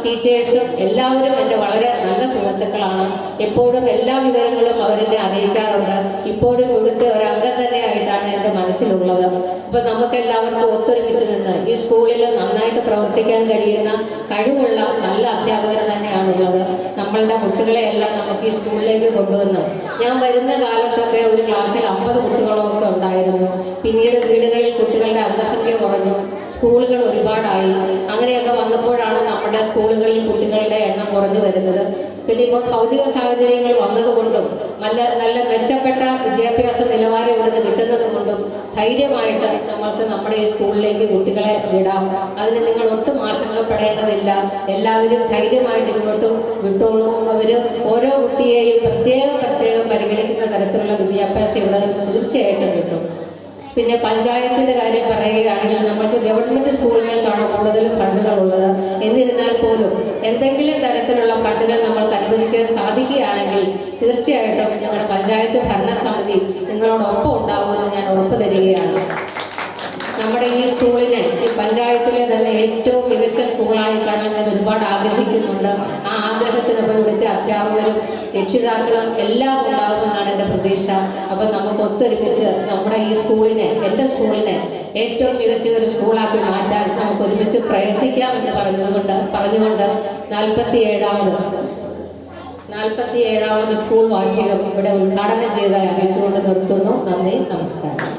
ടീച്ചേഴ്സും എല്ലാവരും എൻ്റെ വളരെ നല്ല സുഹൃത്തുക്കളാണ്. എപ്പോഴും എല്ലാ വിവരങ്ങളും അവരെന്നെ അറിയിക്കാറുണ്ട്. ഇപ്പോഴും ഇവിടുത്തെ ഒരു അംഗം തന്നെയായിട്ടാണ് എൻ്റെ മനസ്സിലുള്ളത്. അപ്പോൾ നമുക്കെല്ലാവർക്കും ഒത്തൊരുമിച്ച് നിന്ന് ഈ സ്കൂളിൽ നന്നായിട്ട് പ്രവർത്തിക്കാൻ കഴിയുന്ന കഴിവുള്ള നല്ല അധ്യാപകർ തന്നെയാണുള്ളത്. നമ്മളുടെ കുട്ടികളെ എല്ലാം നമുക്ക് ഈ സ്കൂളിലേക്ക് കൊണ്ടുവന്ന്, ഞാൻ വരുന്ന കാലത്തൊക്കെ ഒരു ക്ലാസ്സിൽ 50 കുട്ടികളൊക്കെ ഉണ്ടായിരുന്നു. പിന്നീട് വീടുകളിൽ കുട്ടികളുടെ അംഗസംഖ്യ കുറഞ്ഞു, സ്കൂളുകൾ ഒരുപാടായി. അങ്ങനെയൊക്കെ വന്നപ്പോഴാണ് നമ്മുടെ സ്കൂളുകളിൽ കുട്ടികളുടെ എണ്ണം കുറഞ്ഞു വരുന്നത്. പിന്നെ ഇപ്പോൾ ഭൗതിക സാഹചര്യങ്ങൾ വന്നതുകൊണ്ടും നല്ല മെച്ചപ്പെട്ട വിദ്യാഭ്യാസ നിലവാരം ഇവിടുന്ന് കിട്ടുന്നത് കൊണ്ടും ധൈര്യമായിട്ട് നമ്മൾക്ക് നമ്മുടെ ഈ സ്കൂളിലേക്ക് കുട്ടികളെ വിടാം. അതിന് നിങ്ങൾ ഒട്ടും ആശങ്കപ്പെടേണ്ടതില്ല. എല്ലാവരും ധൈര്യമായിട്ട് ഇങ്ങോട്ട് വിട്ടോളൂ. അവർ ഓരോ കുട്ടിയെയും പ്രത്യേകം പരിഗണിക്കുന്ന തരത്തിലുള്ള വിദ്യാഭ്യാസം ഇവിടെ തീർച്ചയായിട്ടും കിട്ടും. പിന്നെ പഞ്ചായത്തിൻ്റെ കാര്യം പറയുകയാണെങ്കിൽ നമുക്ക് ഗവൺമെൻറ് സ്കൂളുകൾക്കാണ് കൂടുതൽ ഫണ്ടുകളുള്ളത്. എന്നിരുന്നാൽ പോലും എന്തെങ്കിലും തരത്തിലുള്ള ഫണ്ടുകൾ നമ്മൾക്ക് അനുവദിക്കാൻ സാധിക്കുകയാണെങ്കിൽ തീർച്ചയായിട്ടും ഞങ്ങളുടെ പഞ്ചായത്ത് ഭരണസമിതി നിങ്ങളോടൊപ്പം ഉണ്ടാവുമെന്ന് ഞാൻ ഉറപ്പ് തരികയാണ്. നമ്മുടെ ഈ സ്കൂളിനെ ഈ പഞ്ചായത്തിലെ തന്നെ ഏറ്റവും മികച്ച സ്കൂളായി കാണാൻ ഞാൻ ഒരുപാട് ആഗ്രഹിക്കുന്നുണ്ട്. ആ ആഗ്രഹത്തിനൊപ്പം ഇവിടുത്തെ അധ്യാപകരും രക്ഷിതാക്കളും എല്ലാം ഉണ്ടാകുമെന്നാണ് എൻ്റെ പ്രതീക്ഷ. അപ്പം നമുക്ക് ഒത്തൊരുമിച്ച് നമ്മുടെ ഈ സ്കൂളിനെ, എൻ്റെ സ്കൂളിനെ ഏറ്റവും മികച്ച ഒരു സ്കൂളാക്കി മാറ്റാൻ നമുക്ക് ഒരുമിച്ച് പ്രയത്നിക്കാമെന്ന് പറഞ്ഞുകൊണ്ട് 47ാമത് സ്കൂൾ വാർഷികം ഇവിടെ ഉദ്ഘാടനം ചെയ്തതായി അറിയിച്ചുകൊണ്ട് നിർത്തുന്നു. നന്ദി, നമസ്കാരം.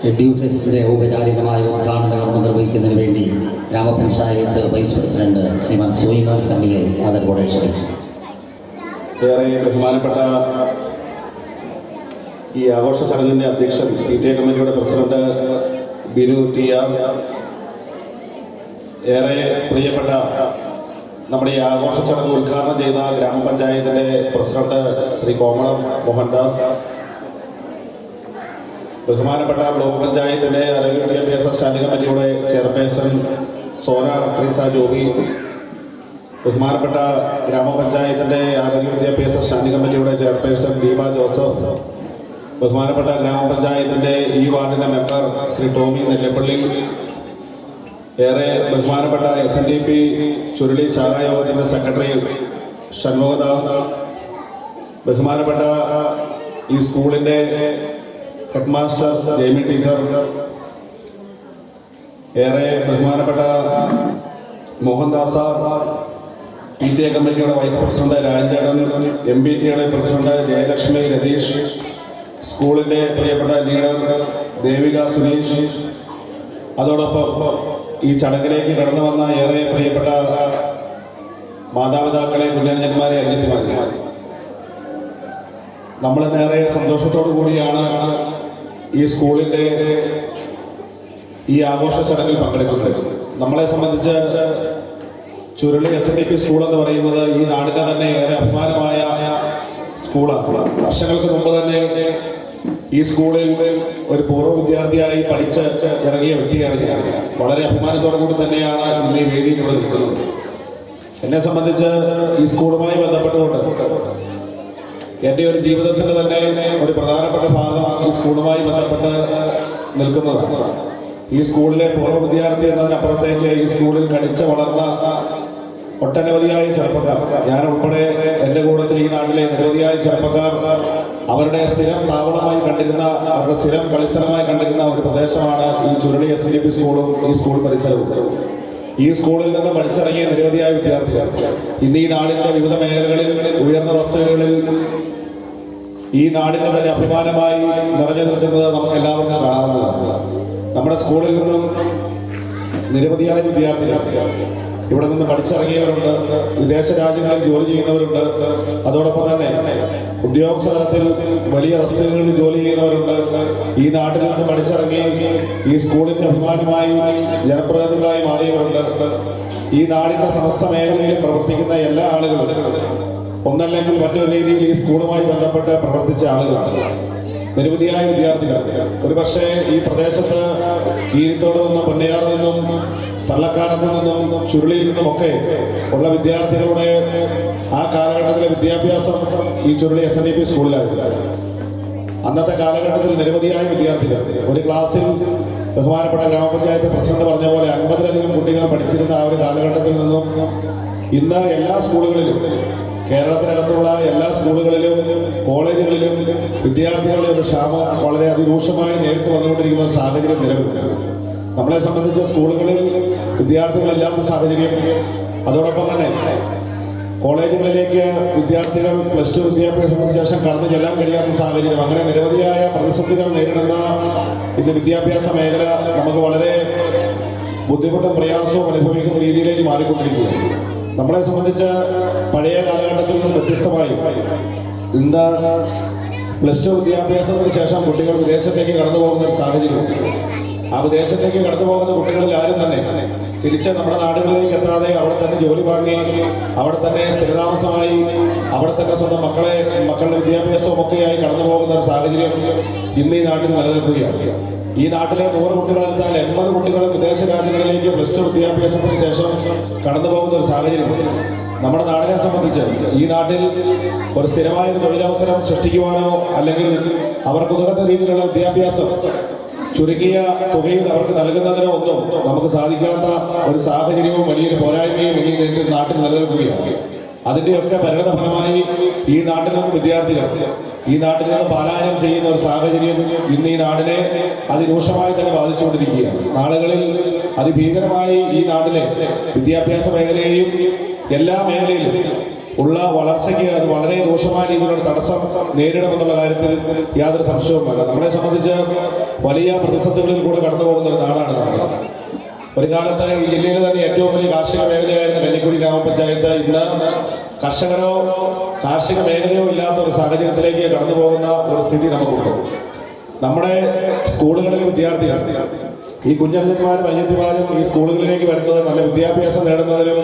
എഡ്യൂഫെസ്റ്റിൻ്റെ ഔപചാരികമായ ഉദ്ഘാടന കർമ്മം നിർവഹിക്കുന്നതിന് വേണ്ടി ഗ്രാമപഞ്ചായത്ത് വൈസ് പ്രസിഡന്റ് ശ്രീമാൻ സോയിമാൻ സണ്ണിയെ ആദരവോടെ ക്ഷണിക്കുന്നു. ഏറെ ബഹുമാനപ്പെട്ട ഈ ആഘോഷ ചടങ്ങിൻ്റെ അധ്യക്ഷൻ PTA കമ്മിറ്റിയുടെ പ്രസിഡന്റ് ബിനു TR, ഏറെ പ്രിയപ്പെട്ട നമ്മുടെ ഈ ആഘോഷ ചടങ്ങ് ഉദ്ഘാടനം ചെയ്ത ഗ്രാമപഞ്ചായത്തിൻ്റെ പ്രസിഡന്റ് ശ്രീ കോമളം മോഹൻദാസ്, ബഹുമാനപ്പെട്ട ബ്ലോക്ക് പഞ്ചായത്തിൻ്റെ ആരോഗ്യ വിദ്യാഭ്യാസ സ്റ്റാൻഡിംഗ് കമ്മിറ്റിയുടെ ചെയർപേഴ്സൺ സോന ട്രീസ ജോബി, ബഹുമാനപ്പെട്ട ഗ്രാമപഞ്ചായത്തിൻ്റെ ആരോഗ്യ വിദ്യാഭ്യാസ സ്റ്റാൻഡിംഗ് കമ്മിറ്റിയുടെ ചെയർപേഴ്സൺ ദീപ ജോസഫ്, ബഹുമാനപ്പെട്ട ഗ്രാമപഞ്ചായത്തിൻ്റെ ഈ വാർഡിൻ്റെ മെമ്പർ ശ്രീ ടോമി നെല്ലപ്പള്ളി, ഏറെ ബഹുമാനപ്പെട്ട SNDP ചുരുളി ശാഖായോഗത്തിൻ്റെ സെക്രട്ടറി ഷൺമുഖദാസ്, ബഹുമാനപ്പെട്ട ഈ സ്കൂളിൻ്റെ ഹെഡ് മാസ്റ്റർ ജെയ്മി ടീച്ചർ, ഏറെ ബഹുമാനപ്പെട്ട മോഹൻദാസ് PTA കമ്മിറ്റിയുടെ വൈസ് പ്രസിഡന്റ് രാജേട്ടൻ, MBTയുടെ പ്രസിഡന്റ് ജയലക്ഷ്മി രതീഷ്, സ്കൂളിൻ്റെ പ്രിയപ്പെട്ട ലീഡർ ദേവിക സുനീഷ്, അതോടൊപ്പം ഈ ചടങ്ങിലേക്ക് കടന്നു വന്ന ഏറെ പ്രിയപ്പെട്ട മാതാപിതാക്കളെ, കുഞ്ഞനുജന്മാരെ, അനിയത്തിമാരെ, നമ്മൾ നേരെ സന്തോഷത്തോടു കൂടിയാണ് ഈ സ്കൂളിൻ്റെ ഈ ആഘോഷ ചടങ്ങിൽ പങ്കെടുക്കുന്നത്. നമ്മളെ സംബന്ധിച്ച് ചുരുളി SNDP സ്കൂൾ എന്ന് പറയുന്നത് ഈ നാടിൻ്റെ തന്നെ ഏറെ അഭിമാനമായ സ്കൂളാണ്. വർഷങ്ങൾക്ക് മുമ്പ് തന്നെ ഈ സ്കൂളിൽ ഒരു പൂർവ്വ വിദ്യാർത്ഥിയായി പഠിച്ച് ഇറങ്ങിയ വ്യക്തിയാണ് ഞാൻ. വളരെ അഭിമാനത്തോടു കൂടി തന്നെയാണ് ഇന്ന് ഈ വേദിയിൽ ഇവിടെ നിൽക്കുന്നത്. എന്നെ സംബന്ധിച്ച് ഈ സ്കൂളുമായി ബന്ധപ്പെട്ടുകൊണ്ട് എൻ്റെ ഒരു ജീവിതത്തിൻ്റെ തന്നെ ഒരു പ്രധാനപ്പെട്ട ഭാഗം ഈ സ്കൂളുമായി ബന്ധപ്പെട്ട് നിൽക്കുന്നതാണ്. ഈ സ്കൂളിലെ പൂർവ്വ വിദ്യാർത്ഥി എന്നതിനപ്പുറത്തേക്ക് ഈ സ്കൂളിൽ കളിച്ച് വളർന്ന ഒട്ടനവധിയായ ചെറുപ്പക്കാർ, ഞാൻ ഉൾപ്പെടെ എൻ്റെ കൂട്ടത്തിൽ ഈ നാട്ടിലെ നിരവധിയായ ചെറുപ്പക്കാർ അവരുടെ സ്ഥിരം താവളമായി കണ്ടിരുന്ന, അവരുടെ സ്ഥിരം കളിസ്ഥലമായി കണ്ടിരുന്ന ഒരു പ്രദേശമാണ് ഈ ചുരുളി SNDP സ്കൂളും ഈ സ്കൂൾ പരിസരവും. ഈ സ്കൂളിൽ നിന്ന് പഠിച്ചിറങ്ങിയ നിരവധിയായ വിദ്യാർത്ഥികൾ ഇന്ന് ഈ നാടിന്റെ വിവിധ മേഖലകളിൽ ഉയർന്ന തസ്തികകളിൽ ഈ നാടിന്റെ തന്നെ അഭിമാനമായി നിറഞ്ഞു നിൽക്കുന്നത് നമുക്ക് എല്ലാവർക്കും കാണാവുന്നതാണ്. നമ്മുടെ സ്കൂളിൽ നിന്നും നിരവധിയായ വിദ്യാർത്ഥികൾ ഇവിടെ നിന്ന് പഠിച്ചിറങ്ങിയവരുണ്ട്, വിദേശ രാജ്യങ്ങളിൽ ജോലി ചെയ്യുന്നവരുണ്ട്, അതോടൊപ്പം തന്നെ ഉദ്യോഗസ്ഥ തലത്തിൽ വലിയ തസ്തികകളിൽ ജോലി ചെയ്യുന്നവരുണ്ട്. ഈ നാട്ടിൽ നിന്ന് പഠിച്ചിറങ്ങി ഈ സ്കൂളിന്റെ അഭിമാനമായി ജനപ്രതിനിധികളായി മാറിയവരുണ്ട്. ഈ നാടിന്റെ സമസ്ത മേഖലയിൽ പ്രവർത്തിക്കുന്ന എല്ലാ ആളുകളും ഒന്നല്ലെങ്കിൽ മറ്റൊരു രീതിയിൽ ഈ സ്കൂളുമായി ബന്ധപ്പെട്ട് പ്രവർത്തിച്ച ആളുകളാണ്. നിരവധിയായ വിദ്യാർത്ഥികൾ ഒരുപക്ഷെ ഈ പ്രദേശത്ത് കീരിത്തോട് നിന്നും പൊന്നയാറിൽ നിന്നും തള്ളക്കാലത്ത് നിന്നും ചുരുളിയിൽ നിന്നുമൊക്കെ ഉള്ള വിദ്യാർത്ഥികളുടെ ആ കാലഘട്ടത്തിലെ വിദ്യാഭ്യാസം ഈ ചുരുളി SNDP സ്കൂളിലായിരുന്നു. അന്നത്തെ കാലഘട്ടത്തിൽ നിരവധിയായ വിദ്യാർത്ഥികൾ ഒരു ക്ലാസ്സിൽ ബഹുമാനപ്പെട്ട ഗ്രാമപഞ്ചായത്ത് പ്രസിഡന്റ് പറഞ്ഞ പോലെ 50-ലധികം കുട്ടികൾ പഠിച്ചിരുന്ന ആ ഒരു കാലഘട്ടത്തിൽ നിന്നും ഇന്ന് എല്ലാ സ്കൂളുകളിലും, കേരളത്തിനകത്തുള്ള എല്ലാ സ്കൂളുകളിലും കോളേജുകളിലും വിദ്യാർത്ഥികളുടെ ഒരു ക്ഷാമം വളരെ അതിരൂക്ഷമായി നേരിട്ട് വന്നുകൊണ്ടിരിക്കുന്ന ഒരു സാഹചര്യം നിലവിലുണ്ട്. നമ്മളെ സംബന്ധിച്ച് സ്കൂളുകളിൽ വിദ്യാർത്ഥികളില്ലാത്ത സാഹചര്യം, അതോടൊപ്പം തന്നെ കോളേജുകളിലേക്ക് വിദ്യാർത്ഥികൾ +2 വിദ്യാഭ്യാസത്തിന് ശേഷം കടന്നു ചെല്ലാൻ കഴിയാത്ത സാഹചര്യം, അങ്ങനെ നിരവധിയായ പ്രതിസന്ധികൾ നേരിടുന്ന ഇന്ന് വിദ്യാഭ്യാസ മേഖല നമുക്ക് വളരെ ബുദ്ധിമുട്ടും പ്രയാസവും അനുഭവിക്കുന്ന രീതിയിലേക്ക് മാറിക്കൊണ്ടിരിക്കുകയാണ്. നമ്മളെ സംബന്ധിച്ച് പഴയ കാലഘട്ടത്തിൽ നിന്നും വ്യത്യസ്തമായി ഇന്ന് +2 വിദ്യാഭ്യാസത്തിന് ശേഷം കുട്ടികൾ വിദേശത്തേക്ക് കടന്നു പോകുന്ന ഒരു സാഹചര്യമുണ്ട്. ആ വിദേശത്തേക്ക് കടന്നു പോകുന്ന കുട്ടികളിൽ ആരും തന്നെ തിരിച്ച് നമ്മുടെ നാടുകളിലേക്ക് എത്താതെ അവിടെ തന്നെ ജോലി വാങ്ങി, അവിടെ തന്നെ സ്ഥിരതാമസമായി, അവിടെ തന്നെ സ്വന്തം മക്കളുടെ വിദ്യാഭ്യാസവും ഒക്കെയായി കടന്നു പോകുന്ന ഒരു സാഹചര്യം ഇന്ന് ഈ നാട്ടിൽ നിലനിൽക്കുകയാണ്. ഈ നാട്ടിലെ 100 കുട്ടികളെടുത്താൽ 80 കുട്ടികളും വിദേശ രാജ്യങ്ങളിലേക്ക് +2 വിദ്യാഭ്യാസത്തിന് ശേഷം കടന്നു പോകുന്ന ഒരു സാഹചര്യം നമ്മുടെ നാടിനെ സംബന്ധിച്ച് ഈ നാട്ടിൽ ഒരു സ്ഥിരമായ ഒരു തൊഴിലവസരം സൃഷ്ടിക്കുവാനോ അല്ലെങ്കിൽ അവർക്ക് ഉതകുന്ന രീതിയിലുള്ള വിദ്യാഭ്യാസം ചുരുങ്ങിയ തുകയിൽ അവർക്ക് നൽകുന്നതിനോ ഒന്നും നമുക്ക് സാധിക്കാത്ത ഒരു സാഹചര്യവും വലിയൊരു പോരായ്മയും ഈ നാട്ടിൽ നിലനിൽക്കുകയാണ്. അതിൻ്റെയൊക്കെ പരിണതഫലമായി ഈ നാട്ടിൽ നിന്ന് വിദ്യാർത്ഥികൾ ഈ നാട്ടിൽ നിന്ന് പലായനം ചെയ്യുന്ന ഒരു സാഹചര്യം ഇന്ന് ഈ നാടിനെ അതിരൂക്ഷമായി തന്നെ ബാധിച്ചുകൊണ്ടിരിക്കുകയാണ്. നാളുകളിൽ അതിഭീകരമായി ഈ നാട്ടിലെ വിദ്യാഭ്യാസ മേഖലയെയും എല്ലാ മേഖലയിലും ഉള്ള വളർച്ചയ്ക്ക് അത് വളരെ രൂക്ഷമായ രീതിയിലുള്ള തടസ്സം നേരിടുമെന്നുള്ള കാര്യത്തിൽ യാതൊരു സംശയവുമില്ല. നമ്മളെ സംബന്ധിച്ച് വലിയ പ്രതിസന്ധികളിൽ കൂടെ കടന്നു പോകുന്ന ഒരു നാടാണ് നമ്മൾ. ഒരു കാലത്ത് ഈ ജില്ലയിലെ തന്നെ ഏറ്റവും വലിയ കാർഷിക മേഖലയായിരുന്ന കഞ്ഞിക്കുഴി ഗ്രാമപഞ്ചായത്ത് ഇന്ന് കർഷകരോ കാർഷിക മേഖലയോ ഇല്ലാത്ത ഒരു സാഹചര്യത്തിലേക്ക് കടന്നു പോകുന്ന ഒരു സ്ഥിതി നമുക്കുണ്ട്. നമ്മുടെ സ്കൂളുകളിലെ വിദ്യാർത്ഥികൾ ഈ കുഞ്ഞനുജന്മാരും അനിയത്തിമാരും ഈ സ്കൂളുകളിലേക്ക് വരുന്നത് നല്ല വിദ്യാഭ്യാസം നേടുന്നതിനും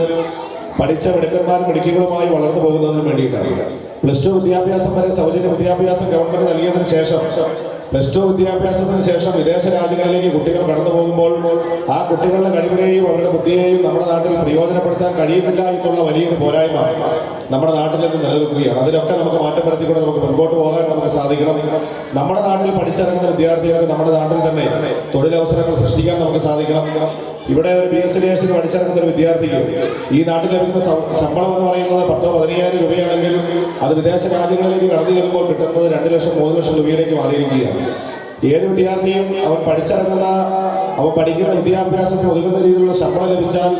പഠിച്ച മിടുക്കന്മാരും മിടുക്കികളുമായി വളർന്നു പോകുന്നതിനും വേണ്ടിയിട്ടാണ്. +2 വിദ്യാഭ്യാസം വരെ സൗജന്യ വിദ്യാഭ്യാസം ഗവൺമെന്റ് നൽകിയതിനു ശേഷം +2 വിദ്യാഭ്യാസത്തിന് ശേഷം വിദേശ രാജ്യങ്ങളിലേക്ക് കുട്ടികൾ കടന്നു പോകുമ്പോൾ ആ കുട്ടികളുടെ കഴിവിനെയും അവരുടെ ബുദ്ധിയെയും നമ്മുടെ നാട്ടിൽ പ്രയോജനപ്പെടുത്താൻ കഴിയുന്നില്ല എന്നുള്ള വലിയൊരു പോരായ്മ നമ്മുടെ നാട്ടിൽ നിന്ന് നിലനിൽക്കുകയാണ്. അതിലൊക്കെ നമുക്ക് മാറ്റം വരുത്തിക്കൊണ്ട് നമുക്ക് മുൻപോട്ട് പോകാൻ നമുക്ക് സാധിക്കണം. നമ്മുടെ നാട്ടിൽ പഠിച്ചിറങ്ങുന്ന വിദ്യാർത്ഥികൾക്ക് നമ്മുടെ നാട്ടിൽ തന്നെ തൊഴിലവസരങ്ങൾ സൃഷ്ടിക്കാൻ നമുക്ക് സാധിക്കണം. ഇവിടെ ഒരു BSc നേഴ്സിന് പഠിച്ചിറങ്ങുന്ന ഒരു വിദ്യാർത്ഥിക്ക് ഈ നാട്ടിൽ ലഭിക്കുന്ന ശമ്പളം എന്ന് പറയുന്നത് 10,000-15,000 രൂപയാണെങ്കിൽ അത് വിദേശ രാജ്യങ്ങളിലേക്ക് കടന്നു ചെല്ലുമ്പോൾ കിട്ടുന്നത് 2 ലക്ഷം 3 ലക്ഷം രൂപയിലേക്ക് മാറിയിരിക്കുകയാണ്. ഏത് വിദ്യാർത്ഥിയും അവൻ പഠിക്കുന്ന വിദ്യാഭ്യാസത്തിന് ഒതുങ്ങുന്ന രീതിയിലുള്ള ശമ്പളം ലഭിച്ചാൽ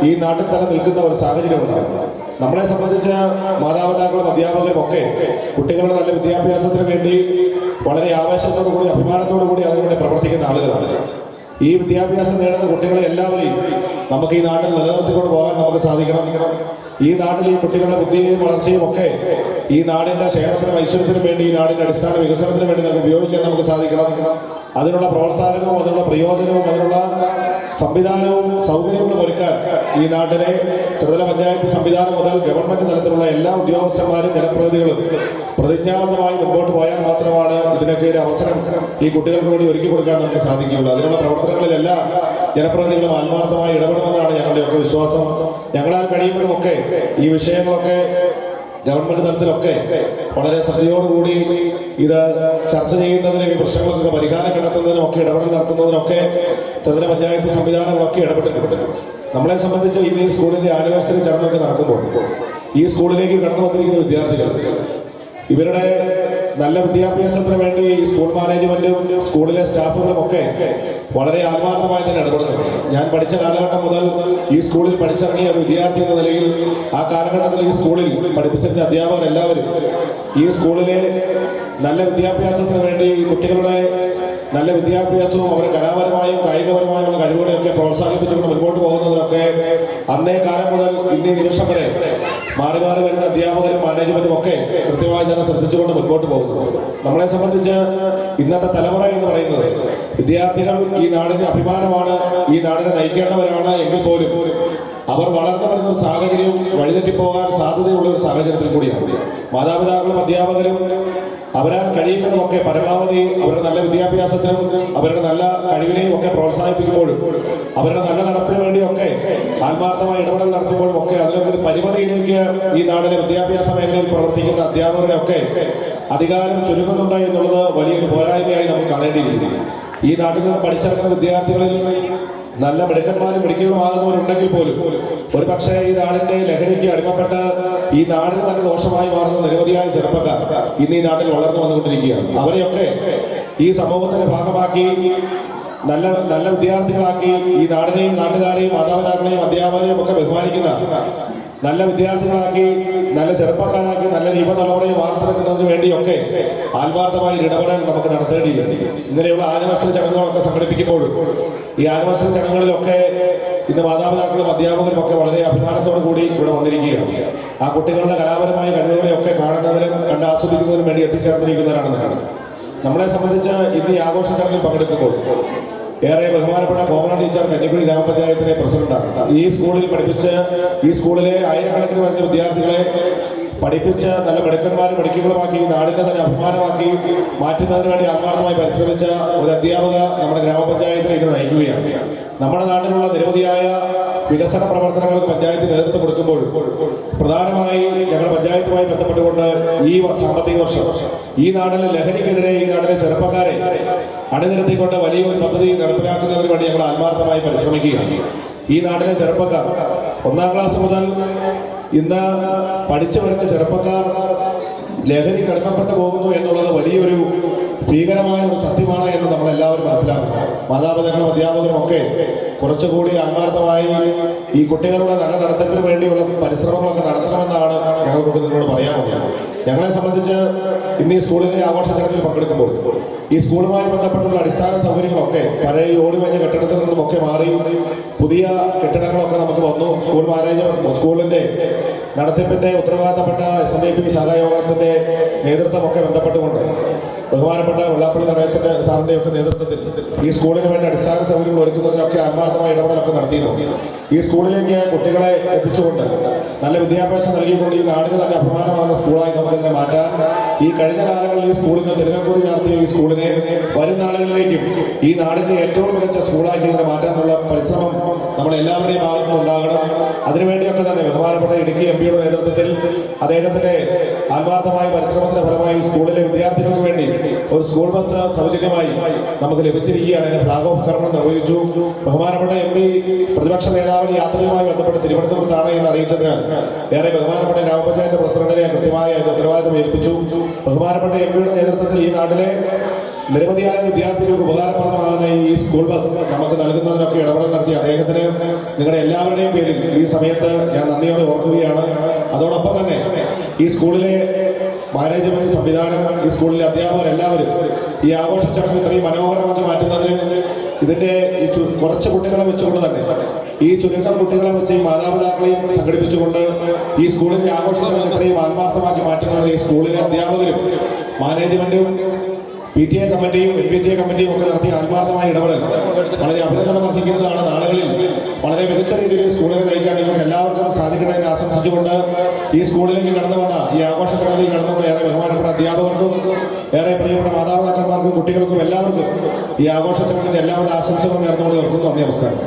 ഈ നാട്ടിൽ തന്നെ നിൽക്കുന്ന ഒരു സാഹചര്യം ഉണ്ടാകും. നമ്മളെ സംബന്ധിച്ച് മാതാപിതാക്കളും അധ്യാപകരും ഒക്കെ കുട്ടികളുടെ നല്ല വിദ്യാഭ്യാസത്തിന് വേണ്ടി വളരെ ആവേശത്തോടു കൂടി അഭിമാനത്തോടു കൂടി അതിനുവേണ്ടി പ്രവർത്തിക്കുന്ന ആളുകളാണ്. ഈ വിദ്യാഭ്യാസം നേടുന്ന കുട്ടികളെ എല്ലാവരെയും നമുക്ക് ഈ നാട്ടിൽ നിലനിർത്തിക്കൊണ്ട് പോകാൻ നമുക്ക് സാധിക്കണം. ഈ നാട്ടിൽ ഈ കുട്ടികളുടെ ബുദ്ധിയെയും വളർച്ചയും ഒക്കെ ഈ നാടിന്റെ ക്ഷേമത്തിനും ഐശ്വര്യത്തിനും വേണ്ടി ഈ നാടിന്റെ അടിസ്ഥാന വികസനത്തിന് വേണ്ടി നമുക്ക് ഉപയോഗിക്കാൻ നമുക്ക് സാധിക്കണം. അതിനുള്ള പ്രോത്സാഹനവും അതിനുള്ള പ്രയോജനവും അതിനുള്ള സംവിധാനവും സൗകര്യങ്ങളും ഒരുക്കാൻ ഈ നാട്ടിലെ ത്രിതല പഞ്ചായത്ത് സംവിധാനം മുതൽ ഗവൺമെന്റ് തലത്തിലുള്ള എല്ലാ ഉദ്യോഗസ്ഥന്മാരും ജനപ്രതിനിധികളും പ്രതിജ്ഞാബദ്ധമായി മുൻപോട്ട് പോയാൽ മാത്രമാണ് ഇതിനൊക്കെ ഒരു അവസരം ഈ കുട്ടികൾക്ക് വേണ്ടി ഒരുക്കി കൊടുക്കാൻ നമുക്ക് സാധിക്കുകയുള്ളൂ. അതിനുള്ള പ്രവർത്തനങ്ങളിലെല്ലാം ജനപ്രതിനിധികളും ആത്മാർത്ഥമായി ഇടപെടുമെന്നാണ് ഞങ്ങളുടെയൊക്കെ വിശ്വാസം. ഞങ്ങളാൽ കഴിയുന്നതുമൊക്കെ ഈ വിഷയങ്ങളൊക്കെ ഗവൺമെന്റ് തലത്തിലൊക്കെ വളരെ ശ്രദ്ധയോടുകൂടി ഇത് ചർച്ച ചെയ്യുന്നതിനും ഈ പ്രശ്നങ്ങൾക്കൊക്കെ പരിഹാരം കണ്ടെത്തുന്നതിനും ഒക്കെ ഇടപെടൽ നടത്തുന്നതിനൊക്കെ ത്രിതല പഞ്ചായത്ത് സംവിധാനങ്ങളൊക്കെ ഇടപെട്ടിട്ടുണ്ട്. നമ്മളെ സംബന്ധിച്ച് ഇന്ന് ഈ സ്കൂളിന്റെ ആനിവേഴ്സറി ചടങ്ങൊക്കെ നടക്കുമ്പോൾ ഈ സ്കൂളിലേക്ക് കടന്നു വന്നിരിക്കുന്ന വിദ്യാർത്ഥികൾ ഇവരുടെ നല്ല വിദ്യാഭ്യാസത്തിന് വേണ്ടി ഈ സ്കൂൾ മാനേജ്മെന്റും സ്കൂളിലെ സ്റ്റാഫുകളും ഒക്കെ വളരെ ആത്മാർത്ഥമായി തന്നെ ഇടപെടുന്നു. ഞാൻ പഠിച്ച കാലഘട്ടം മുതൽ ഈ സ്കൂളിൽ പഠിച്ചിറങ്ങിയ ഒരു വിദ്യാർത്ഥി എന്ന നിലയിൽ ആ കാലഘട്ടത്തിൽ ഈ സ്കൂളിൽ പഠിപ്പിച്ചിരുന്ന അധ്യാപകർ എല്ലാവരും ഈ സ്കൂളിലെ നല്ല വിദ്യാഭ്യാസത്തിന് വേണ്ടി കുട്ടികളുടെ നല്ല വിദ്യാഭ്യാസവും അവരുടെ കലാപരമായും കായികപരമായുള്ള കഴിവുകളെയൊക്കെ പ്രോത്സാഹിപ്പിച്ചുകൊണ്ട് മുൻപോട്ട് പോകുന്നതിനൊക്കെ അന്നേ കാലം മുതൽ ഇന്നീ നിമിഷം വരെ മാറി മാറി വരുന്ന അധ്യാപകരും മാനേജ്മെന്റും ഒക്കെ കൃത്യമായി തന്നെ ശ്രദ്ധിച്ചുകൊണ്ട് മുൻപോട്ട് പോകുന്നു. നമ്മളെ സംബന്ധിച്ച് ഇന്നത്തെ തലമുറ എന്ന് പറയുന്നത് വിദ്യാർത്ഥികൾ ഈ നാടിന്റെ അഭിമാനമാണ്, ഈ നാടിനെ നയിക്കേണ്ടവരാണ് എങ്കിൽ പോലും അവർ വളർന്നു വരുന്ന ഒരു സാഹചര്യവും വഴിതെറ്റിപ്പോകാൻ സാധ്യതയുള്ള ഒരു സാഹചര്യത്തിൽ കൂടിയാണ്. മാതാപിതാക്കളും അധ്യാപകരും അവരാൽ കഴിയുന്നതുമൊക്കെ പരമാവധി അവരുടെ നല്ല വിദ്യാഭ്യാസത്തിനും അവരുടെ നല്ല കഴിവിനെയും ഒക്കെ പ്രോത്സാഹിപ്പിക്കുമ്പോഴും അവരുടെ നല്ല നടപ്പിന് വേണ്ടിയൊക്കെ ആത്മാർത്ഥമായി ഇടപെടൽ നടത്തുമ്പോഴും ഒക്കെ അതിലൊക്കെ ഒരു പരിമിതിയിലേക്ക് ഈ നാടിലെ വിദ്യാഭ്യാസ മേഖലയിൽ പ്രവർത്തിക്കുന്ന അധ്യാപകരുടെ ഒക്കെ അധികാരം ചുരുങ്ങുന്നുണ്ട് എന്നുള്ളത് വലിയൊരു പോരായ്മയായി നമുക്ക് കാണേണ്ടിയിരിക്കുന്നു. ഈ നാട്ടിൽ നിന്ന് പഠിച്ചിറങ്ങുന്ന വിദ്യാർത്ഥികളിൽ നല്ല മിടുക്കന്മാരും മിടുക്കികളുമാകുന്നവരുണ്ടെങ്കിൽ പോലും ഒരു പക്ഷേ ഈ നാടിന്റെ ലഹരിക്ക് അടിമപ്പെട്ട് ഈ നാടിന് തന്നെ ദോഷമായി മാറുന്ന നിരവധിയായ ചെറുപ്പക്കാർ ഇന്ന് ഈ നാട്ടിൽ വളർന്നു വന്നുകൊണ്ടിരിക്കുകയാണ്. അവരെയൊക്കെ ഈ സമൂഹത്തിന്റെ ഭാഗമാക്കി നല്ല നല്ല വിദ്യാർത്ഥികളാക്കി ഈ നാടിനെയും നാട്ടുകാരെയും മാതാപിതാക്കളെയും അധ്യാപകരെയും ഒക്കെ ബഹുമാനിക്കുന്ന നല്ല വിദ്യാർത്ഥികളാക്കി നല്ല ചെറുപ്പക്കാരാക്കി നല്ല യുവതലമുറയെ വാർത്തെടുക്കുന്നതിന് വേണ്ടിയൊക്കെ ആത്മാർത്ഥമായ ഇടപെടൽ നമുക്ക് നടത്തേണ്ടിയിരിക്കുന്നു. ഇങ്ങനെയുള്ള ആനിവേഴ്സറി ചടങ്ങുകളൊക്കെ സംഘടിപ്പിക്കുമ്പോഴും ഈ ആനിവേഴ്സറി ചടങ്ങുകളിലൊക്കെ ഇന്ന് മാതാപിതാക്കളും അധ്യാപകരും ഒക്കെ വളരെ അഭിമാനത്തോടു കൂടി ഇവിടെ വന്നിരിക്കുകയാണ്. ആ കുട്ടികളുടെ കലാപരമായ കഴിവുകളെയൊക്കെ കാണുന്നതിനും കണ്ട് ആസ്വദിക്കുന്നതിനും വേണ്ടി എത്തിച്ചേർന്നിരിക്കുന്നവരാണെന്നാണ്. നമ്മളെ സംബന്ധിച്ച് ഇന്ന് ഈ ആഘോഷ ചടങ്ങിൽ പങ്കെടുക്കുമ്പോൾ ഏറെ ബഹുമാനപ്പെട്ട കോമൺ ടീച്ചർ കഞ്ഞിക്കുഴി ഗ്രാമപഞ്ചായത്തിലെ പ്രസിഡന്റാണ്. ഈ സ്കൂളിൽ പഠിപ്പിച്ച് ഈ സ്കൂളിലെ ആയിരക്കണക്കിന് വരുന്ന വിദ്യാർത്ഥികളെ പഠിപ്പിച്ച് നല്ല മിടുക്കന്മാരും മിടുക്കികളുമാക്കി നാടിനെ തന്നെ അഭിമാനമാക്കി മാറ്റുന്നതിന് വേണ്ടി ആത്മാർത്ഥമായി പരിശ്രമിച്ച ഒരു അധ്യാപക നമ്മുടെ ഗ്രാമപഞ്ചായത്തിനെ ഇത് നയിക്കുകയാണ്. നമ്മുടെ നാട്ടിലുള്ള നിരവധിയായ വികസന പ്രവർത്തനങ്ങൾക്ക് പഞ്ചായത്ത് നേതൃത്വം കൊടുക്കുമ്പോൾ പ്രധാനമായി ഞങ്ങളുടെ പഞ്ചായത്തുമായി ബന്ധപ്പെട്ടുകൊണ്ട് ഈ സാമ്പത്തിക വർഷം ഈ നാട്ടിലെ ലഹരിക്കെതിരെ ഈ നാട്ടിലെ ചെറുപ്പക്കാരെ അണിനിരത്തിക്കൊണ്ട് വലിയൊരു പദ്ധതി നടപ്പിലാക്കുന്നതിന് വേണ്ടി ഞങ്ങൾ ആത്മാർത്ഥമായി പരിശ്രമിക്കുകയാണ്. ഈ നാട്ടിലെ ചെറുപ്പക്കാർ 1ാം ക്ലാസ് മുതൽ ഇന്ന് പഠിച്ചു വരുന്ന ചെറുപ്പക്കാർ ലഹരിക്ക് അടിമപ്പെട്ടു പോകുന്നു എന്നുള്ളത് വലിയൊരു ഭീകരമായ ഒരു സത്യമാണ് എന്ന് നമ്മളെല്ലാവരും മനസ്സിലാക്കുക. മാതാപിതാക്കളും അധ്യാപകരും ഒക്കെ കുറച്ചുകൂടി ആത്മാർത്ഥമായി ഈ കുട്ടികളുടെ നല്ല നടത്തിപ്പിന് വേണ്ടിയുള്ള പരിശ്രമങ്ങളൊക്കെ നടത്തണമെന്നാണ് ഞങ്ങൾക്ക് നിങ്ങളോട് പറയാനുള്ളത്. ഞങ്ങളെ സംബന്ധിച്ച് ഇന്ന് ഈ സ്കൂളിലെ ആഘോഷ ചടങ്ങിൽ പങ്കെടുക്കുമ്പോൾ ഈ സ്കൂളുമായി ബന്ധപ്പെട്ടുള്ള അടിസ്ഥാന സൗകര്യങ്ങളൊക്കെ പഴയ ഓടിമഞ്ഞ കെട്ടിടത്തിൽ നിന്നുമൊക്കെ മാറി പുതിയ കെട്ടിടങ്ങളൊക്കെ നമുക്ക് വന്നു. സ്കൂൾ മാനേജ്മെന്റ് സ്കൂളിന്റെ നടത്തിപ്പിന്റെ ഉത്തരവാദിത്തപ്പെട്ട SNDP ശാഖായോഗത്തിന്റെ നേതൃത്വമൊക്കെ ബന്ധപ്പെട്ടുകൊണ്ട് ബഹുമാനപ്പെട്ട വെള്ളാപ്പള്ളി നടേശന്റെ സാറിന്റെ ഒക്കെ നേതൃത്വത്തിൽ ഈ സ്കൂളിന് വേണ്ടി അടിസ്ഥാന സൗകര്യങ്ങൾ ഒരുക്കുന്നതിനൊക്കെ ആത്മാർത്ഥമായ ഇടപെടലൊക്കെ നടത്തിയിരുന്നു. ഈ സ്കൂളിലേക്ക് കുട്ടികളെ എത്തിച്ചുകൊണ്ട് നല്ല വിദ്യാഭ്യാസം നൽകിക്കൊണ്ട് ഈ നാടിന് തന്നെ അഭിമാനമാകുന്ന സ്കൂളായി നമുക്കിതിനെ മാറ്റാൻ ഈ കഴിഞ്ഞ കാലങ്ങളിൽ ഈ സ്കൂളിന് തിരുകക്കുറി ചാർത്തിയ ഈ സ്കൂളിനെ വരും നാളുകളിലേക്കും ഈ നാടിന്റെ ഏറ്റവും മികച്ച സ്കൂളാക്കി ഇതിനെ മാറ്റാനുള്ള പരിശ്രമം നമ്മളെല്ലാവരുടെയും ഭാഗത്തുനിന്നുണ്ടാകണം. അതിനുവേണ്ടിയൊക്കെ തന്നെ ബഹുമാനപ്പെട്ട ഇടുക്കി MP യുടെ നേതൃത്വത്തിൽ അദ്ദേഹത്തിന്റെ ആത്മാർത്ഥമായ പരിശ്രമത്തിന്റെ ഫലമായി സ്കൂളിലെ വിദ്യാർത്ഥികൾക്ക് വേണ്ടി ഒരു സ്കൂൾ ബസ് സൗജന്യമായി നമുക്ക് ലഭിച്ചിരിക്കുകയാണ്. അതിന്റെ ഫ്ലാഗ് ഓഫ് കർമ്മം നിർവഹിച്ചു. ബഹുമാനപ്പെട്ട MP പ്രതിപക്ഷ നേതാവിന് യാത്രയുമായി ബന്ധപ്പെട്ട് തിരുവനന്തപുരത്താണ് എന്ന് അറിയിച്ചതിനാൽ ഏറെ ബഹുമാനപ്പെട്ട ഗ്രാമപഞ്ചായത്ത് പ്രസിഡന്റിനെ കൃത്യമായ ഉത്തരവാദിത്തം ഏൽപ്പിച്ചു. ബഹുമാനപ്പെട്ട MP യുടെ നേതൃത്വത്തിൽ ഈ നാട്ടിലെ നിരവധിയായ വിദ്യാർത്ഥികൾക്ക് ഉപകാരപ്രദമാകുന്ന ഈ സ്കൂൾ ബസ് നമുക്ക് നൽകുന്നതിനൊക്കെ ഇടപെടൽ നടത്തിയ അദ്ദേഹത്തിന് നിങ്ങളുടെ എല്ലാവരുടെയും പേരിൽ ഈ സമയത്ത് ഞാൻ നന്ദിയോടെ ഓർക്കുകയാണ്. അതോടൊപ്പം തന്നെ ഈ സ്കൂളിലെ മാനേജ്മെന്റ് സംവിധാനം, ഈ സ്കൂളിലെ അധ്യാപകർ എല്ലാവരും ഈ ആഘോഷ ചടങ്ങ് ഇത്രയും മനോഹരമാക്കി മാറ്റുന്നതിന് ഇതിന്റെ കുറച്ച് കുട്ടികളെ വെച്ചുകൊണ്ട് തന്നെ ഈ ചുരുക്കം കുട്ടികളെ വെച്ച് ഈ മാതാപിതാക്കളെയും സംഘടിപ്പിച്ചുകൊണ്ട് ഈ സ്കൂളിന്റെ ആഘോഷ ചടങ്ങ് ഇത്രയും ആത്മാർത്ഥമാക്കി മാറ്റുന്നതിന് ഈ സ്കൂളിലെ അധ്യാപകരും മാനേജ്മെന്റും PTA കമ്മിറ്റിയും NPTA കമ്മിറ്റിയും ഒക്കെ നടത്തിയ ആത്മാർത്ഥമായ ഇടപെടൽ വളരെ അഭിനന്ദനം അർഹിക്കുന്നതാണ്. നാളുകളിൽ വളരെ മികച്ച രീതിയിൽ സ്കൂളിനെ നയിക്കാൻ നിങ്ങൾക്ക് എല്ലാവർക്കും സാധിക്കട്ടെ എന്ന് ആശംസിച്ചുകൊണ്ട് ഈ സ്കൂളിലേക്ക് കടന്നു വന്ന ഈ ആഘോഷ ചടങ്ങിലേക്ക് കടന്നുകൊണ്ട് ഏറെ ബഹുമാനപ്പെട്ട അധ്യാപകർക്കും ഏറെ പ്രിയപ്പെട്ട മാതാപിതാക്കന്മാർക്കും കുട്ടികൾക്കും എല്ലാവർക്കും ഈ ആഘോഷ ചടങ്ങിന്റെ എല്ലാവിധ ആശംസകളും നേർന്നുകൊണ്ട് നിർത്തുന്നു. നന്ദി, നമസ്കാരം.